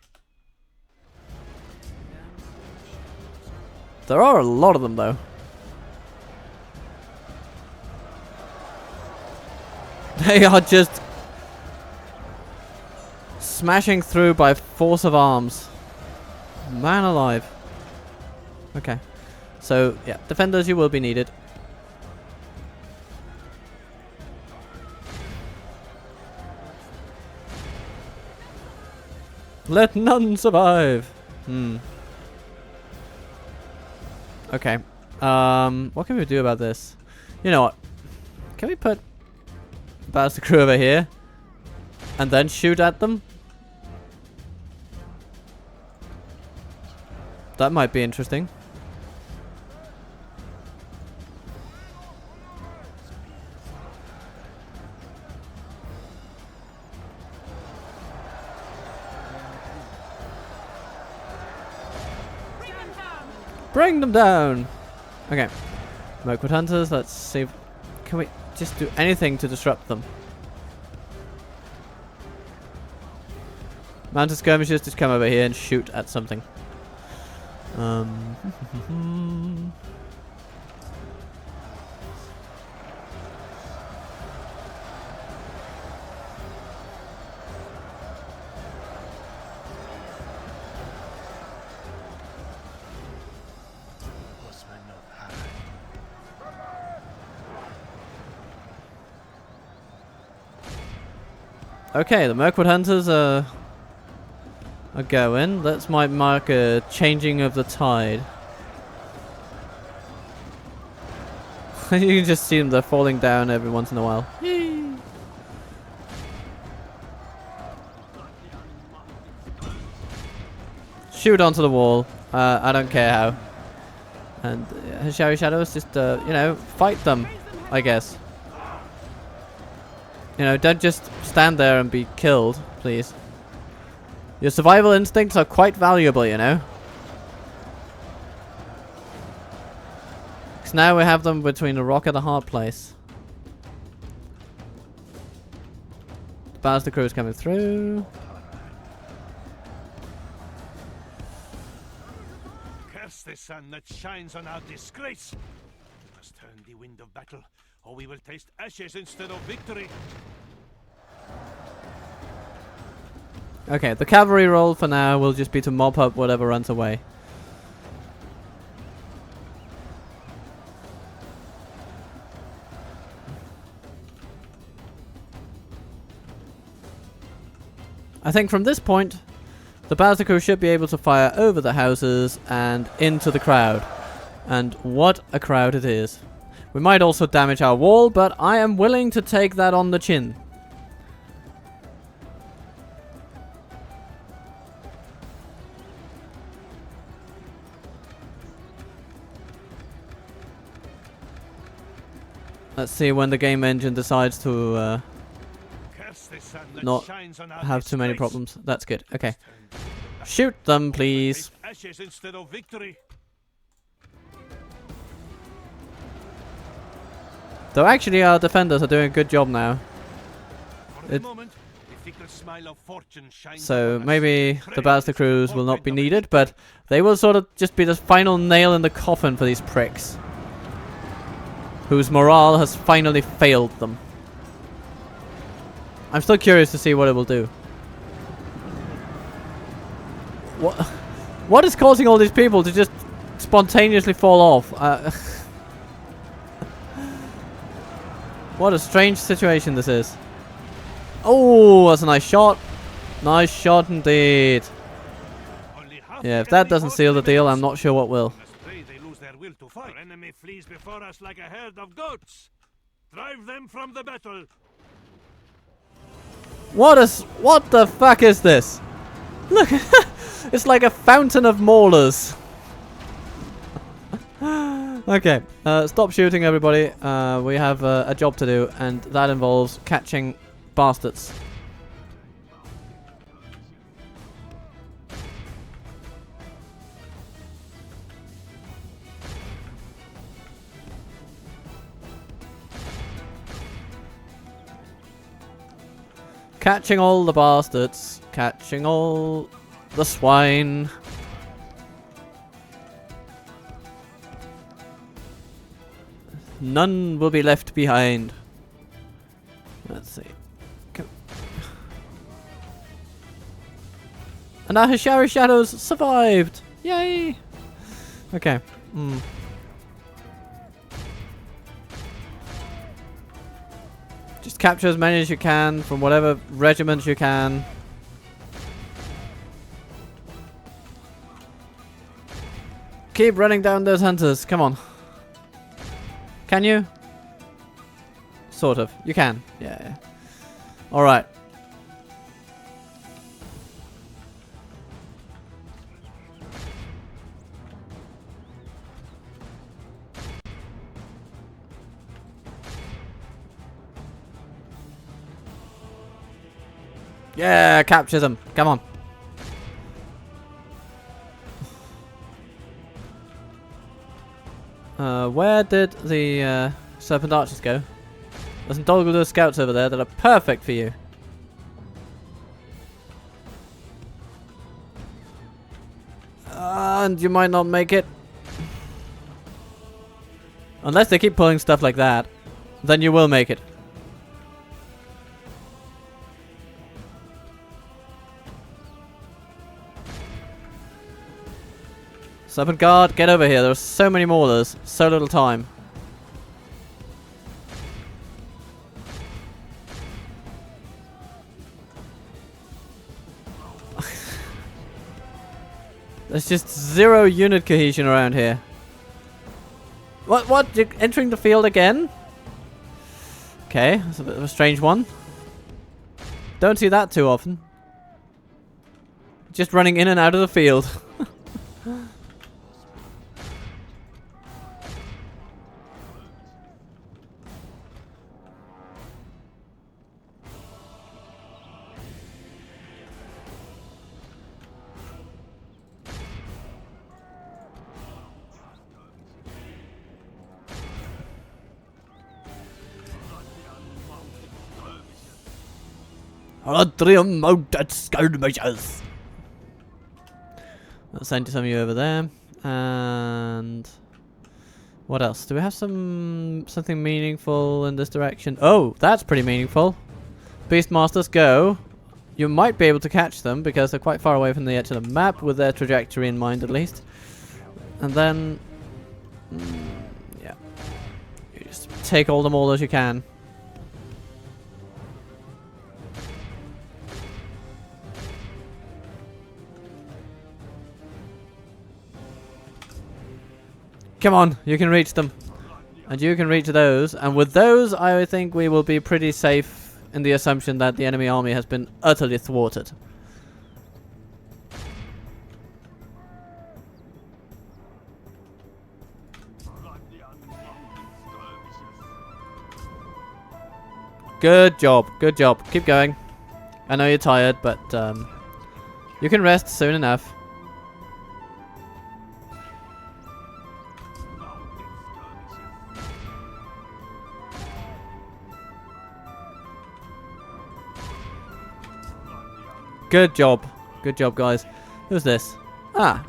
There are a lot of them though. They are just smashing through by force of arms. Man alive. Okay. So, yeah, defenders, you will be needed. Let none survive. Okay. What can we do about this? You know what? Can we put bastard crew over here and then shoot at them That might be interesting. Bring them down! Okay. Mirkwood Hunters, let's see. Can we just do anything to disrupt them? Mounted skirmishers, just come over here and shoot at something. Okay, the Mirkwood Hunters are going. Let's mark a changing of the tide. You can just see them, they're falling down every once in a while. Yay. Shoot onto the wall. I don't care how. And Showy Shadows, just, you know, fight them, I guess. You know, don't just stand there and be killed, please. Your survival instincts are quite valuable, you know. Because now we have them between a rock and a hard place. The Bastard Crew is coming through. Curse the sun that shines on our disgrace. We must turn the wind of battle, or we will taste ashes instead of victory. Okay, the cavalry roll for now will just be to mop up whatever runs away. I think from this point, the Bastard Crew should be able to fire over the houses and into the crowd. And what a crowd it is. We might also damage our wall, but I am willing to take that on the chin. Let's see when the game engine decides to not have too many problems. That's good. Okay. Shoot them, please. Ashes instead of victory. Though actually our defenders are doing a good job now. So maybe the Bastard Crews will not be needed, but they will sort of just be the final nail in the coffin for these pricks, whose morale has finally failed them. I'm still curious to see what it will do. What is causing all these people to just spontaneously fall off? What a strange situation this is. Oh, that's a nice shot. Nice shot indeed. Yeah, if that doesn't seal the deal, I'm not sure what will. Our enemy flees before us like a herd of goats. Drive them from the battle. What the fuck is this? Look, it's like a fountain of maulers. Okay, stop shooting, everybody. We have a job to do, and that involves catching bastards. Catching all the bastards. Catching all the swine. None will be left behind. Let's see. And our Hishari Shadows survived! Yay! Okay. Just capture as many as you can from whatever regiments you can. Keep running down those hunters. Come on. Can you? Sort of. You can. Yeah. Alright. Yeah, capture them. Come on. Where did the serpent archers go? There's some Dollards scouts over there that are perfect for you. And you might not make it. Unless they keep pulling stuff like that, then you will make it. Serpent guard, get over here. There are so many maulers, so little time. There's just zero unit cohesion around here. What? You're entering the field again? Okay, that's a bit of a strange one. Don't see that too often. Just running in and out of the field. Adrian mounted skirmishers. I'll send some of you over there. And what else? Do we have something meaningful in this direction? Oh, that's pretty meaningful. Beastmasters, go. You might be able to catch them because they're quite far away from the edge of the map, with their trajectory in mind at least. And then, yeah, you just take all the maulers you can. Come on, you can reach them. And you can reach those. And with those, I think we will be pretty safe in the assumption that the enemy army has been utterly thwarted. Good job, good job. Keep going. I know you're tired, but you can rest soon enough. Good job. Good job, guys. Who's this? Ah.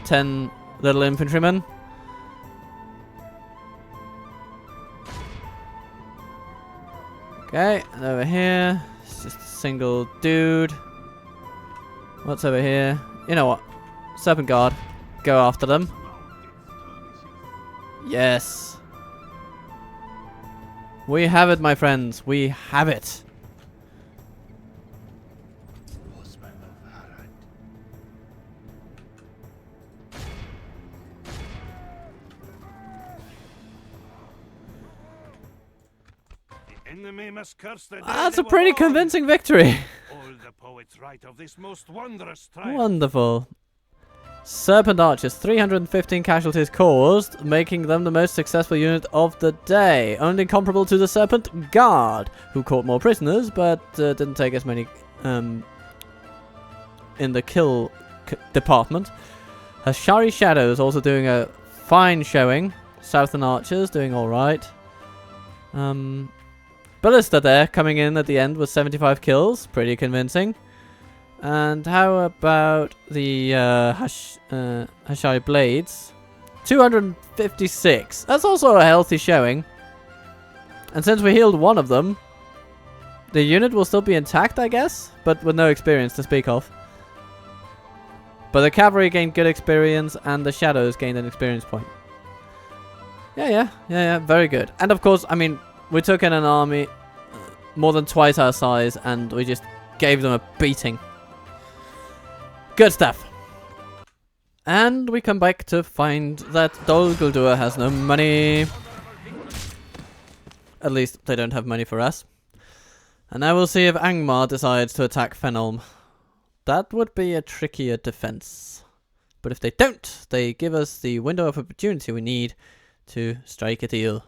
10 little infantrymen. Okay, and over here, it's just a single dude. What's over here? You know what? Serpent Guard. Go after them. Yes. We have it, my friends. We have it. Enemy must curse the That's a pretty convincing victory. All the poets write of this most wondrous triumph. Wonderful. Serpent Archers, 315 casualties caused, making them the most successful unit of the day. Only comparable to the Serpent Guard, who caught more prisoners, but didn't take as many in the kill department. Hashari Shadows also doing a fine showing. Southern Archers doing alright. Ballista there, coming in at the end with 75 kills. Pretty convincing. And how about the Hashai Blades? 256. That's also a healthy showing. And since we healed one of them, the unit will still be intact, I guess? But with no experience to speak of. But the cavalry gained good experience, and the shadows gained an experience point. Yeah, very good. And of course, I mean, we took in an army more than twice our size, and we just gave them a beating. Good stuff. And we come back to find that Dol Guldur has no money. At least they don't have money for us. And now we'll see if Angmar decides to attack Fenholm. That would be a trickier defense. But if they don't, they give us the window of opportunity we need to strike a deal.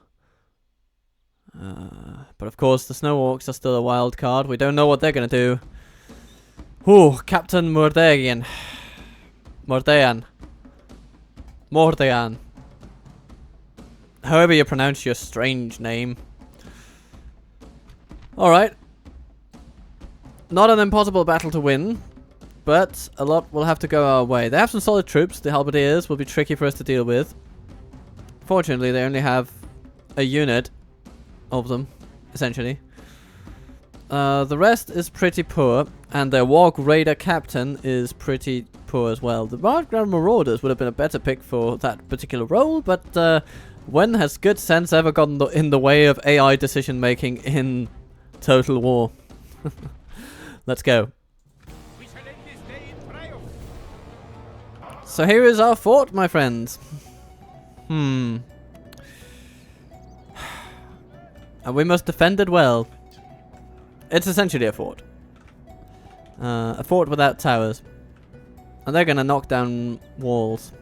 But of course, the Snow Orcs are still a wild card. We don't know what they're gonna do. Whew, Captain Mordegian. Mordean. Mordean. However you pronounce your strange name. Alright. Not an impossible battle to win, but a lot will have to go our way. They have some solid troops. The Halberdiers will be tricky for us to deal with. Fortunately, they only have a unit of them, essentially. The rest is pretty poor, and their Warg Raider captain is pretty poor as well. The Background Marauders would have been a better pick for that particular role, but when has good sense ever gotten in the way of AI decision making in Total War? Let's go. We shall end this day in triumph. So here is our fort, my friends. And we must defend it well. It's essentially a fort. A fort without towers. And they're gonna knock down walls.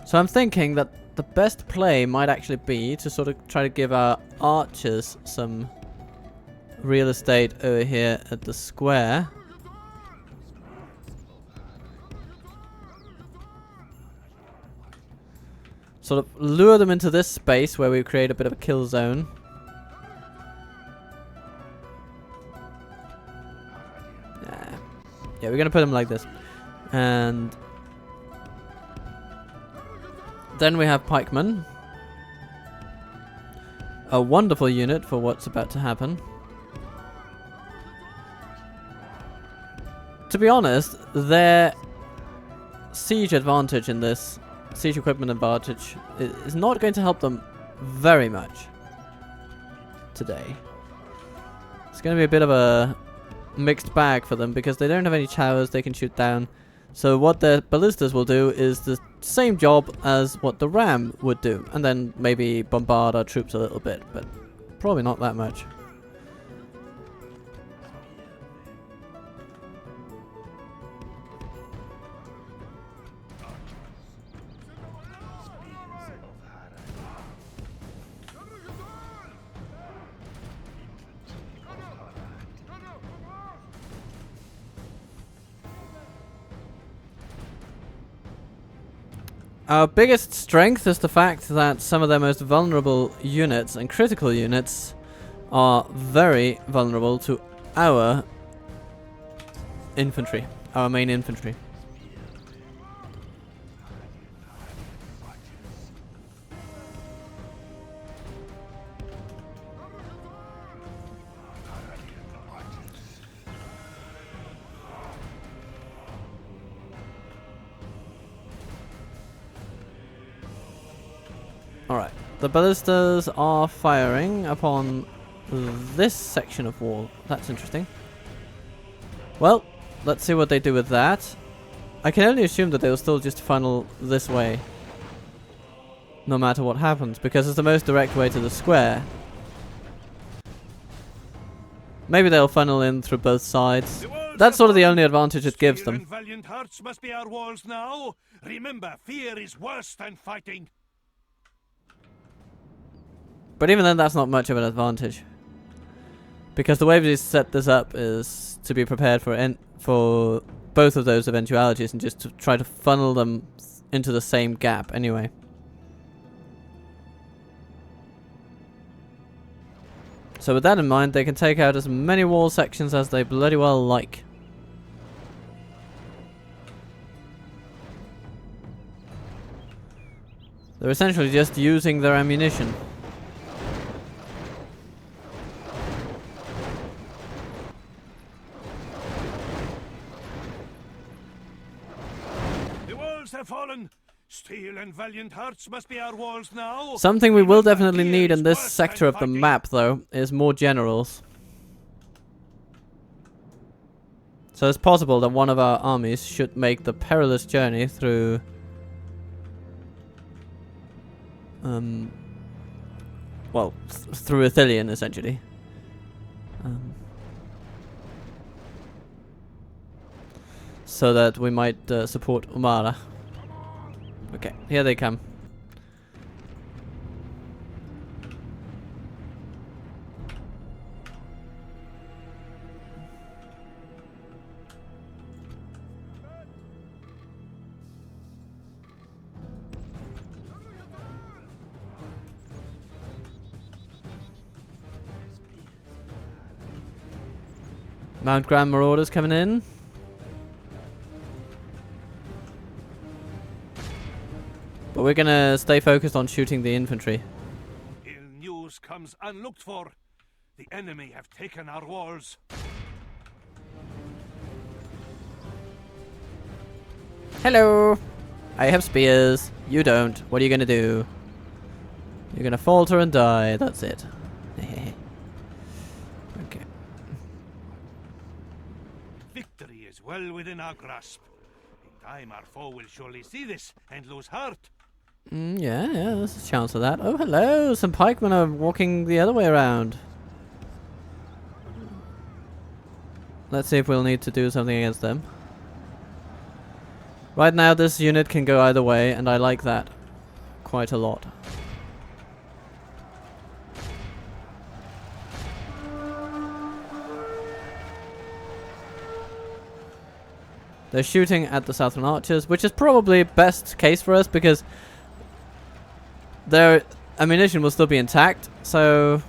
So I'm thinking that the best play might actually be to sort of try to give our archers some real estate over here at the square. Sort of lure them into this space where we create a bit of a kill zone. Yeah, we're gonna put them like this. And then we have pikemen. A wonderful unit for what's about to happen. To be honest, their siege advantage in this, siege equipment advantage, is not going to help them very much today. It's going to be a bit of a mixed bag for them because they don't have any towers they can shoot down. So what the ballistas will do is the same job as what the ram would do, and then maybe bombard our troops a little bit, but probably not that much. Our biggest strength is the fact that some of their most vulnerable units and critical units are very vulnerable to our infantry, our main infantry. Alright, the ballistas are firing upon this section of wall. That's interesting. Well, let's see what they do with that. I can only assume that they'll still just funnel this way, no matter what happens, because it's the most direct way to the square. Maybe they'll funnel in through both sides. That's sort of the only advantage it gives them. Valiant hearts must be our walls now. Remember, fear is worse than fighting. But even then, that's not much of an advantage. Because the way we set this up is to be prepared for both of those eventualities and just to try to funnel them into the same gap anyway. So with that in mind, they can take out as many wall sections as they bloody well like. They're essentially just using their ammunition. Have fallen. Steel and valiant hearts must be our walls now. Something we will definitely need in this sector of the map, though, is more generals. So it's possible that one of our armies should make the perilous journey through well, through Ithilien, essentially. So that we might support Umara. Okay, here they come. Mount Grand Marauders coming in. But we're gonna stay focused on shooting the infantry. Ill news comes unlooked for. The enemy have taken our walls. Hello! I have spears. You don't. What are you gonna do? You're gonna falter and die. That's it. Okay. Victory is well within our grasp. In time our foe will surely see this and lose heart. Yeah, there's a chance of that. Oh, hello! Some pikemen are walking the other way around. Let's see if we'll need to do something against them. Right now, this unit can go either way, and I like that quite a lot. They're shooting at the Southern Archers, which is probably best case for us because their ammunition will still be intact, so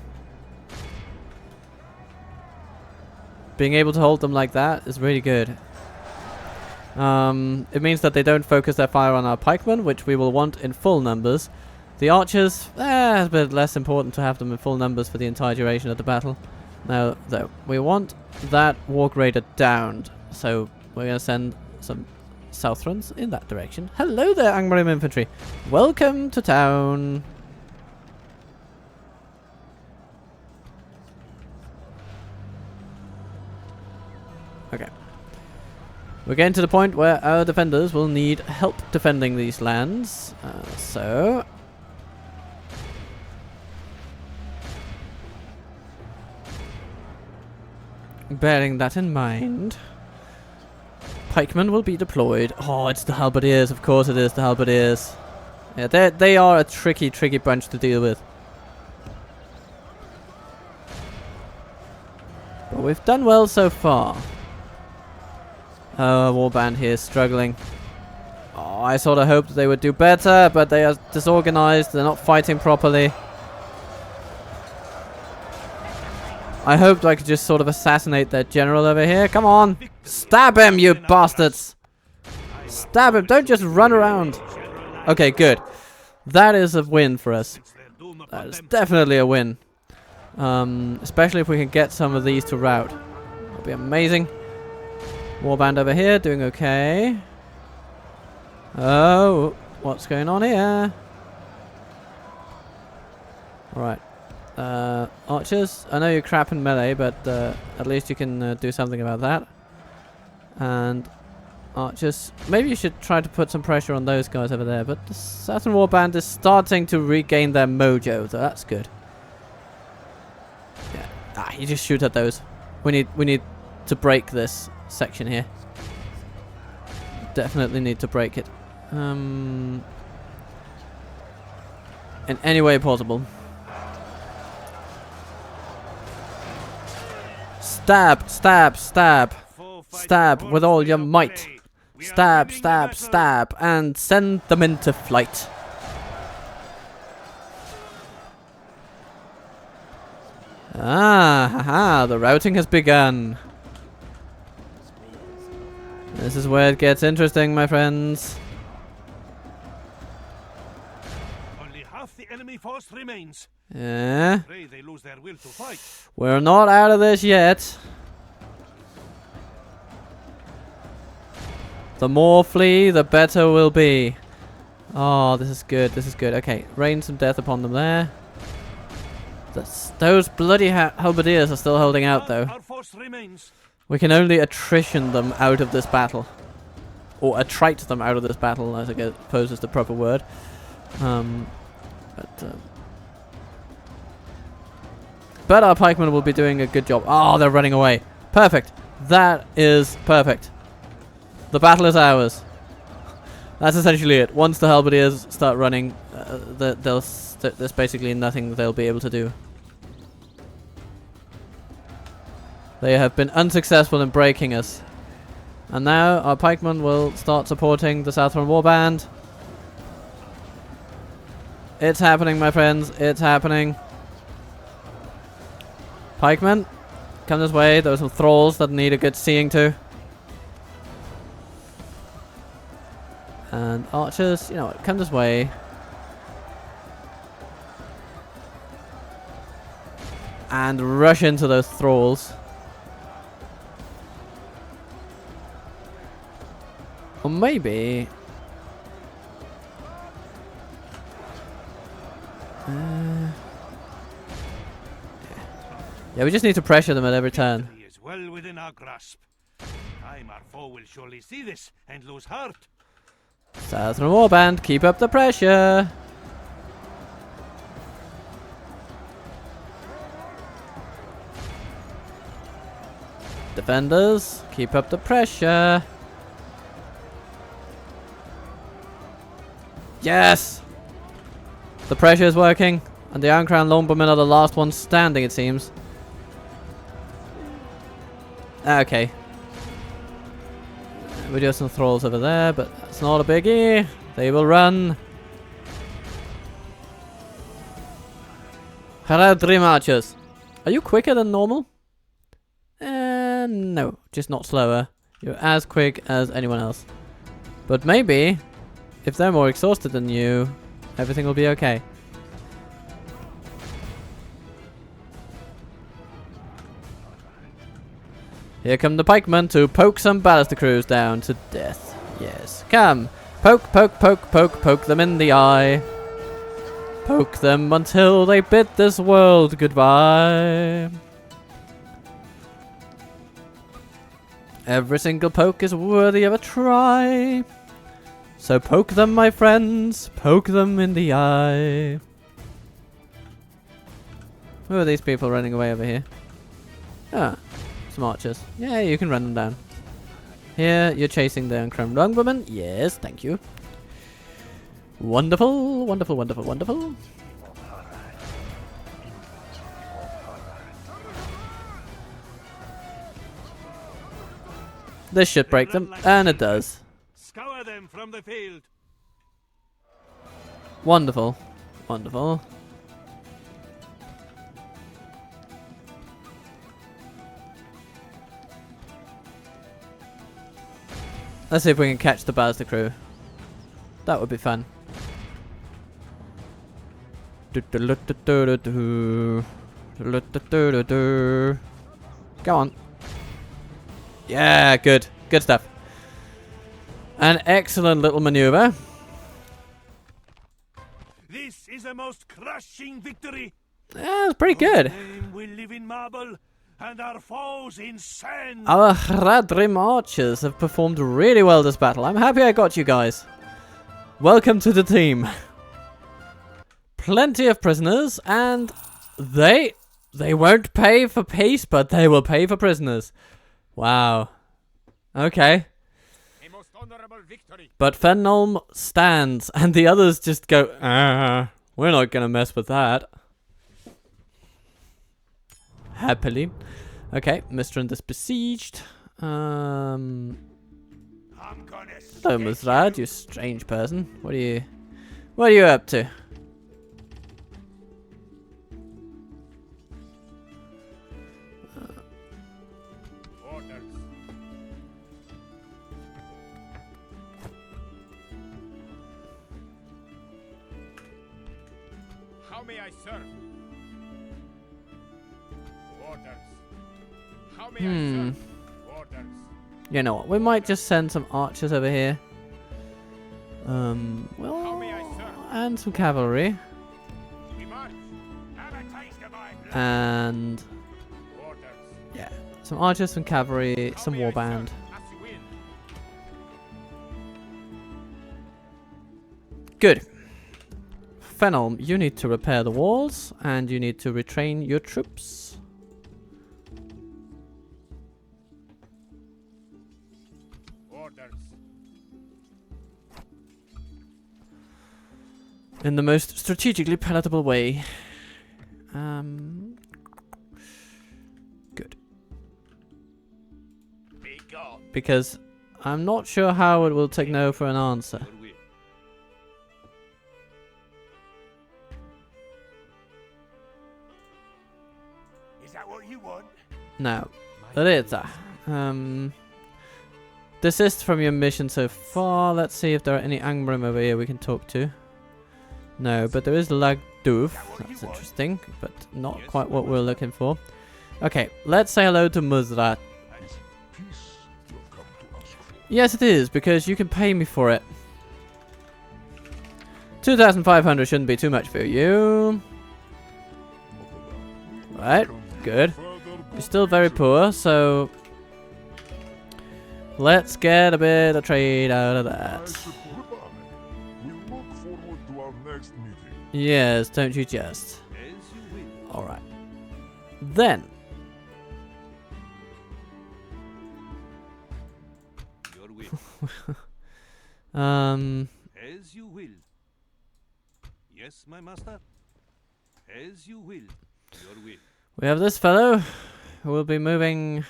being able to hold them like that is really good. It means that they don't focus their fire on our pikemen, which we will want in full numbers. The archers, it's a bit less important to have them in full numbers for the entire duration of the battle. Now, though, we want that Warg Raider downed, so we're going to send some Southrons in that direction. Hello there, Angmarim infantry. Welcome to town. Okay. We're getting to the point where our defenders will need help defending these lands. So bearing that in mind, pikemen will be deployed. Oh, it's the halberdiers. Of course it is the halberdiers. Yeah, they are a tricky bunch to deal with. But we've done well so far. Oh, warband here is struggling. Oh, I sort of hoped they would do better, but they are disorganized. They're not fighting properly. I hoped I could just sort of assassinate their general over here. Come on! Stab him, you bastards! Stab him! Don't just run around! Okay, good. That is a win for us. That is definitely a win. Especially if we can get some of these to rout. That'll be amazing. Warband over here, doing okay. Oh, what's going on here? Alright. Archers, I know you're crap in melee, but at least you can do something about that. And archers, maybe you should try to put some pressure on those guys over there, but the Southern Warband is starting to regain their mojo, so that's good. Yeah. You just shoot at those. We need to break this section here. Definitely need to break it. In any way possible. Stab, stab, stab. Stab with all your might. Stab, stab, stab. And send them into flight. Ah, haha, the routing has begun. This is where it gets interesting, my friends. Only half the enemy force remains. Yeah. They lose their will to fight. We're not out of this yet. The more flee, the better we'll be. Oh, this is good. This is good. Okay, rain some death upon them there. Those bloody halberdiers are still holding out, though. Our force remains. We can only attrition them out of this battle. Or attrite them out of this battle, I suppose is the proper word. But our pikemen will be doing a good job. Oh, they're running away. Perfect. That is perfect. The battle is ours. That's essentially it. Once the halberdiers start running, there's basically nothing they'll be able to do. They have been unsuccessful in breaking us. And now our pikemen will start supporting the Southern Warband. It's happening, my friends. It's happening. Pikemen, come this way. There are some thralls that need a good seeing to. And archers, you know what, come this way. And rush into those thralls. Or maybe... yeah, we just need to pressure them at every turn. Victory is well within our grasp. Time our foe will surely see this and lose heart. Southern Warband, keep up the pressure. Defenders, keep up the pressure. Yes! The pressure is working, and the Iron Crown Longbowmen are the last ones standing, it seems. Okay. We do have some thralls over there, but that's not a biggie. They will run. Harad Dream Archers. Are you quicker than normal? No, just not slower. You're as quick as anyone else. But maybe, if they're more exhausted than you, everything will be okay. Here come the pikemen to poke some baluster crews down to death. Yes, come. Poke, poke, poke, poke, poke them in the eye. Poke them until they bid this world goodbye. Every single poke is worthy of a try. So poke them, my friends. Poke them in the eye. Who are these people running away over here? Ah. Some archers. Yeah, you can run them down. Here, you're chasing the Uncrowned Longbowmen. Yes, thank you. Wonderful, wonderful, wonderful, wonderful. This should break them, and it does. Scour them from the field. Wonderful, wonderful. Let's see if we can catch the baluster crew. That would be fun. Go on. Yeah, good. Good stuff. An excellent little maneuver. This is a most crushing victory. Yeah, it's pretty good. Our name will live in marble, and our foes in sand. Our Haradrim archers have performed really well this battle. I'm happy I got you guys. Welcome to the team. Plenty of prisoners, and they won't pay for peace, but they will pay for prisoners. Wow. Okay. A most honorable victory. But Fenholm stands, and the others just go, we're not gonna mess with that. Happily. Okay, Mistrand is besieged. Hello, Musrad, you strange person. What are you up to? Orders. How may I serve? Orders. How may I serve? Orders. You know what? We might just send some archers over here. How Well, may I serve? and some cavalry. We march. Have a taste of my blood. And Orders. yeah, some archers, some cavalry, How some may I warband. serve? As you will. Good. Fenholm, you need to repair the walls, and you need to retrain your troops. Orders. In the most strategically palatable way. Good. Be gone. Because I'm not sure how it will take no for an answer. Is that what you want? Now, Rita, desist from your mission so far. Let's see if there are any Angbrim over here we can talk to. No, but there is Lagdoof. That's interesting, but not quite what we're looking for. Okay, let's say hello to Muzrat. Is it peace you have come to ask for? Yes, it is, because you can pay me for it. 2,500 shouldn't be too much for you. Right, good. You're still very poor, so let's get a bit of trade out of that. Goodbye. We look forward to our next meeting. Yes, don't you just. As you will. Alright. Then, Your will. As you will. Yes, my master. As you will. Your will. we have this fellow who will be moving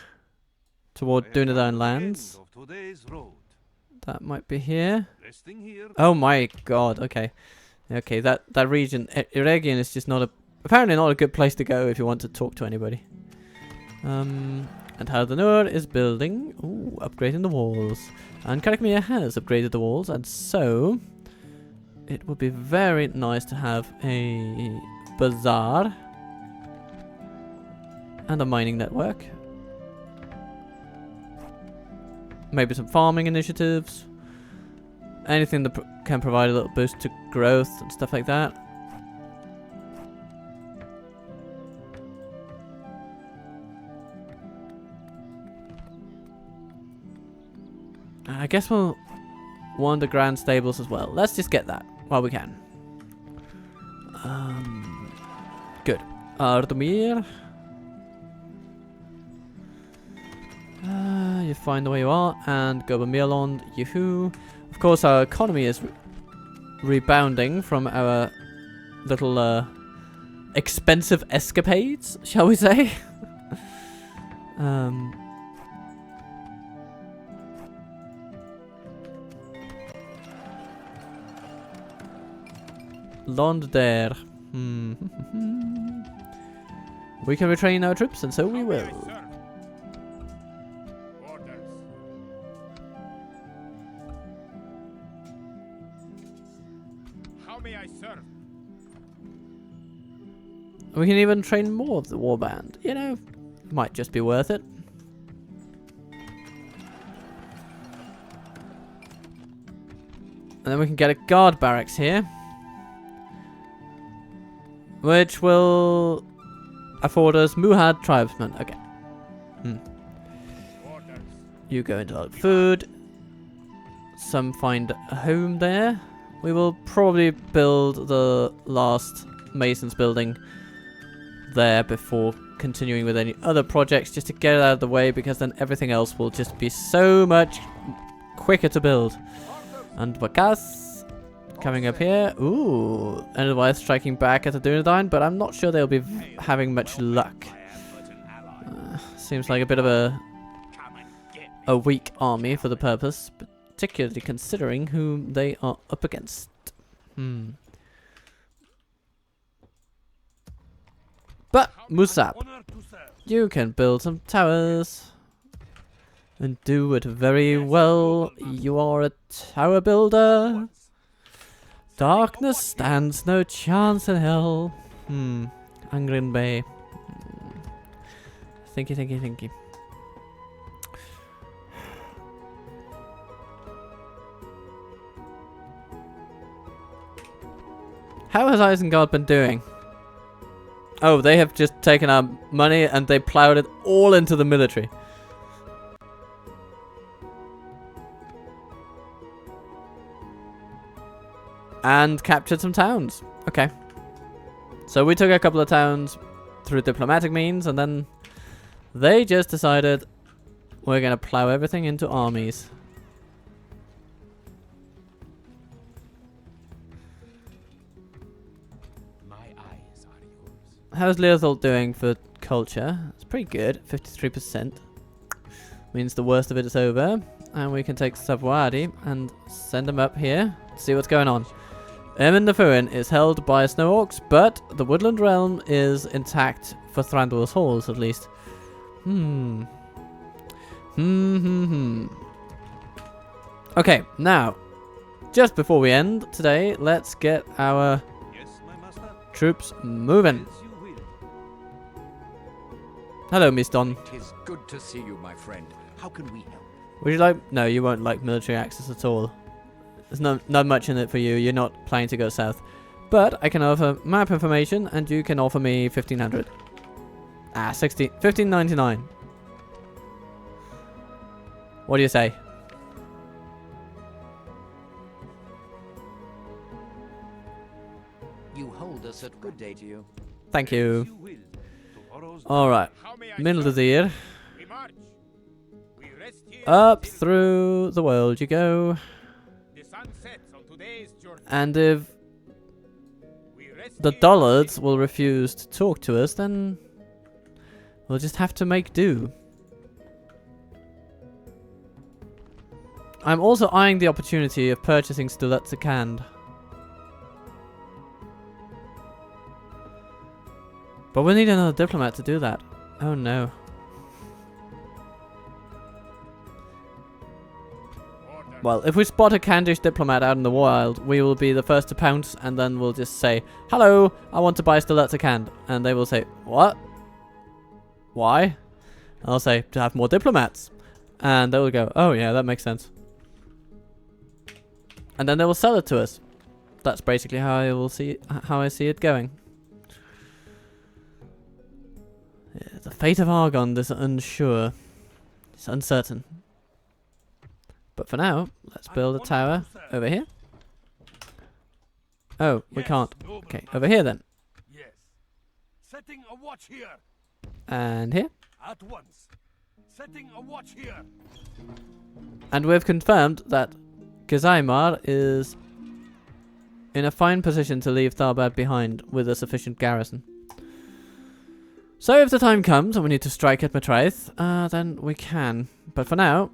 toward I have come to Dunedain the lands. end of today's road. That might be here. Resting here. Oh my god, okay. Okay, that region, Eregion is just apparently not a good place to go if you want to talk to anybody. And Harad is building, upgrading the walls. And Karakmir has upgraded the walls, and so it would be very nice to have a bazaar and a mining network. Maybe some farming initiatives. Anything that can provide a little boost to growth and stuff like that. I guess we'll want the grand stables as well. Let's just get that while we can. Good. Ardmir. You find the way you are, and Gobermirlond, yoo-hoo. Of course, our economy is rebounding from our little expensive escapades, shall we say? Londare. We can retrain our troops, and so we How may I will. serve? Orders. How may I serve? We can even train more of the warband. You know, might just be worth it. And then we can get a guard barracks here, which will afford us Muhad tribesmen. Okay. Orders. You go into food. Some find a home there. We will probably build the last Mason's building there before continuing with any other projects, just to get it out of the way, because then everything else will just be so much quicker to build. And Bakas coming up here. Ooh, and otherwise striking back at the Dunedain, but I'm not sure they'll be having much luck. Seems like a bit of a weak army for the purpose, particularly considering whom they are up against. But Musab, Honor to serve. you can build some towers and do it very well. You are a tower builder. Darkness stands no chance in hell. Angrin Bay. Thinky. How has Isengard been doing? Oh, they have just taken our money and they plowed it all into the military. And captured some towns. Okay. So we took a couple of towns through diplomatic means, and then they just decided we're going to plow everything into armies. My eyes are yours. How's Leothold doing for culture? It's pretty good, 53%. Means the worst of it is over. And we can take Savoiardi and send them up here to see what's going on. Emin the Fuin is held by Snow Orcs, but the Woodland Realm is intact for Thranduil's Halls, at least. Okay, now, just before we end today, let's get our Yes, my master. troops moving. As you will. Hello, Miss Don. Tis good to see you, my friend. How can we help? Would you like... No, you won't like military access at all. There's not much in it for you. You're not planning to go south. But I can offer map information, and you can offer me 1,500. 1599. What do you say? You hold us at good day to you. Thank As you. you will. Tomorrow's Alright. How may I Middle of serve? the year. We march. We rest here Up until through the world you go. the sun sets on today's journey. And if We rest the here Dollards will refuse to talk to us, then we'll just have to make do. I'm also eyeing the opportunity of purchasing Stiletsicand. But we need another diplomat to do that. Oh no. Order. Well, if we spot a Candish diplomat out in the wild, we will be the first to pounce, and then we'll just say, "Hello, I want to buy Stiletsicand," and they will say, "What? Why?" And I'll say, "To have more diplomats," and they will go, "Oh yeah, that makes sense." And then they will sell it to us. That's basically how I see it going. Yeah, the fate of Argon is unsure. It's uncertain. But for now, let's build a tower over here. Oh, we Yes, can't. noble Okay, master. over here then. Yes. Setting a watch here. And here. At once. Setting a watch here. And we've confirmed that Gezaimar is in a fine position to leave Tharbad behind with a sufficient garrison. So if the time comes and we need to strike at Matraith, then we can. But for now,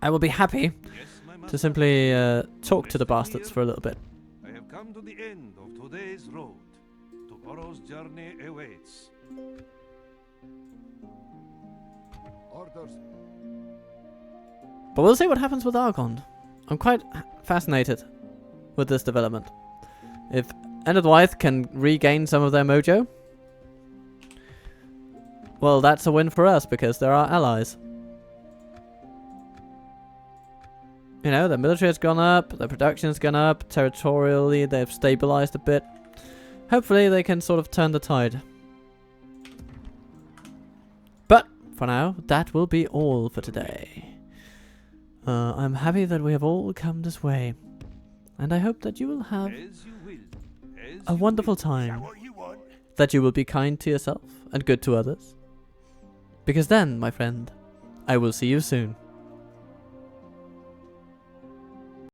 I will be happy Yes, my master. to simply talk to the bastards for a little bit. I have come to the end of today's road. Tomorrow's journey awaits. Orders. But we'll see what happens with Argon. I'm quite fascinated with this development. If Enedwaith can regain some of their mojo, well, that's a win for us because they're our allies. You know, their military has gone up, their production has gone up, territorially they've stabilized a bit. Hopefully they can sort of turn the tide. But, for now, that will be all for today. I'm happy that we have all come this way. And I hope that you will have As you will. As a you wonderful will. time. What you want? That you will be kind to yourself and good to others. Because then, my friend, I will see you soon.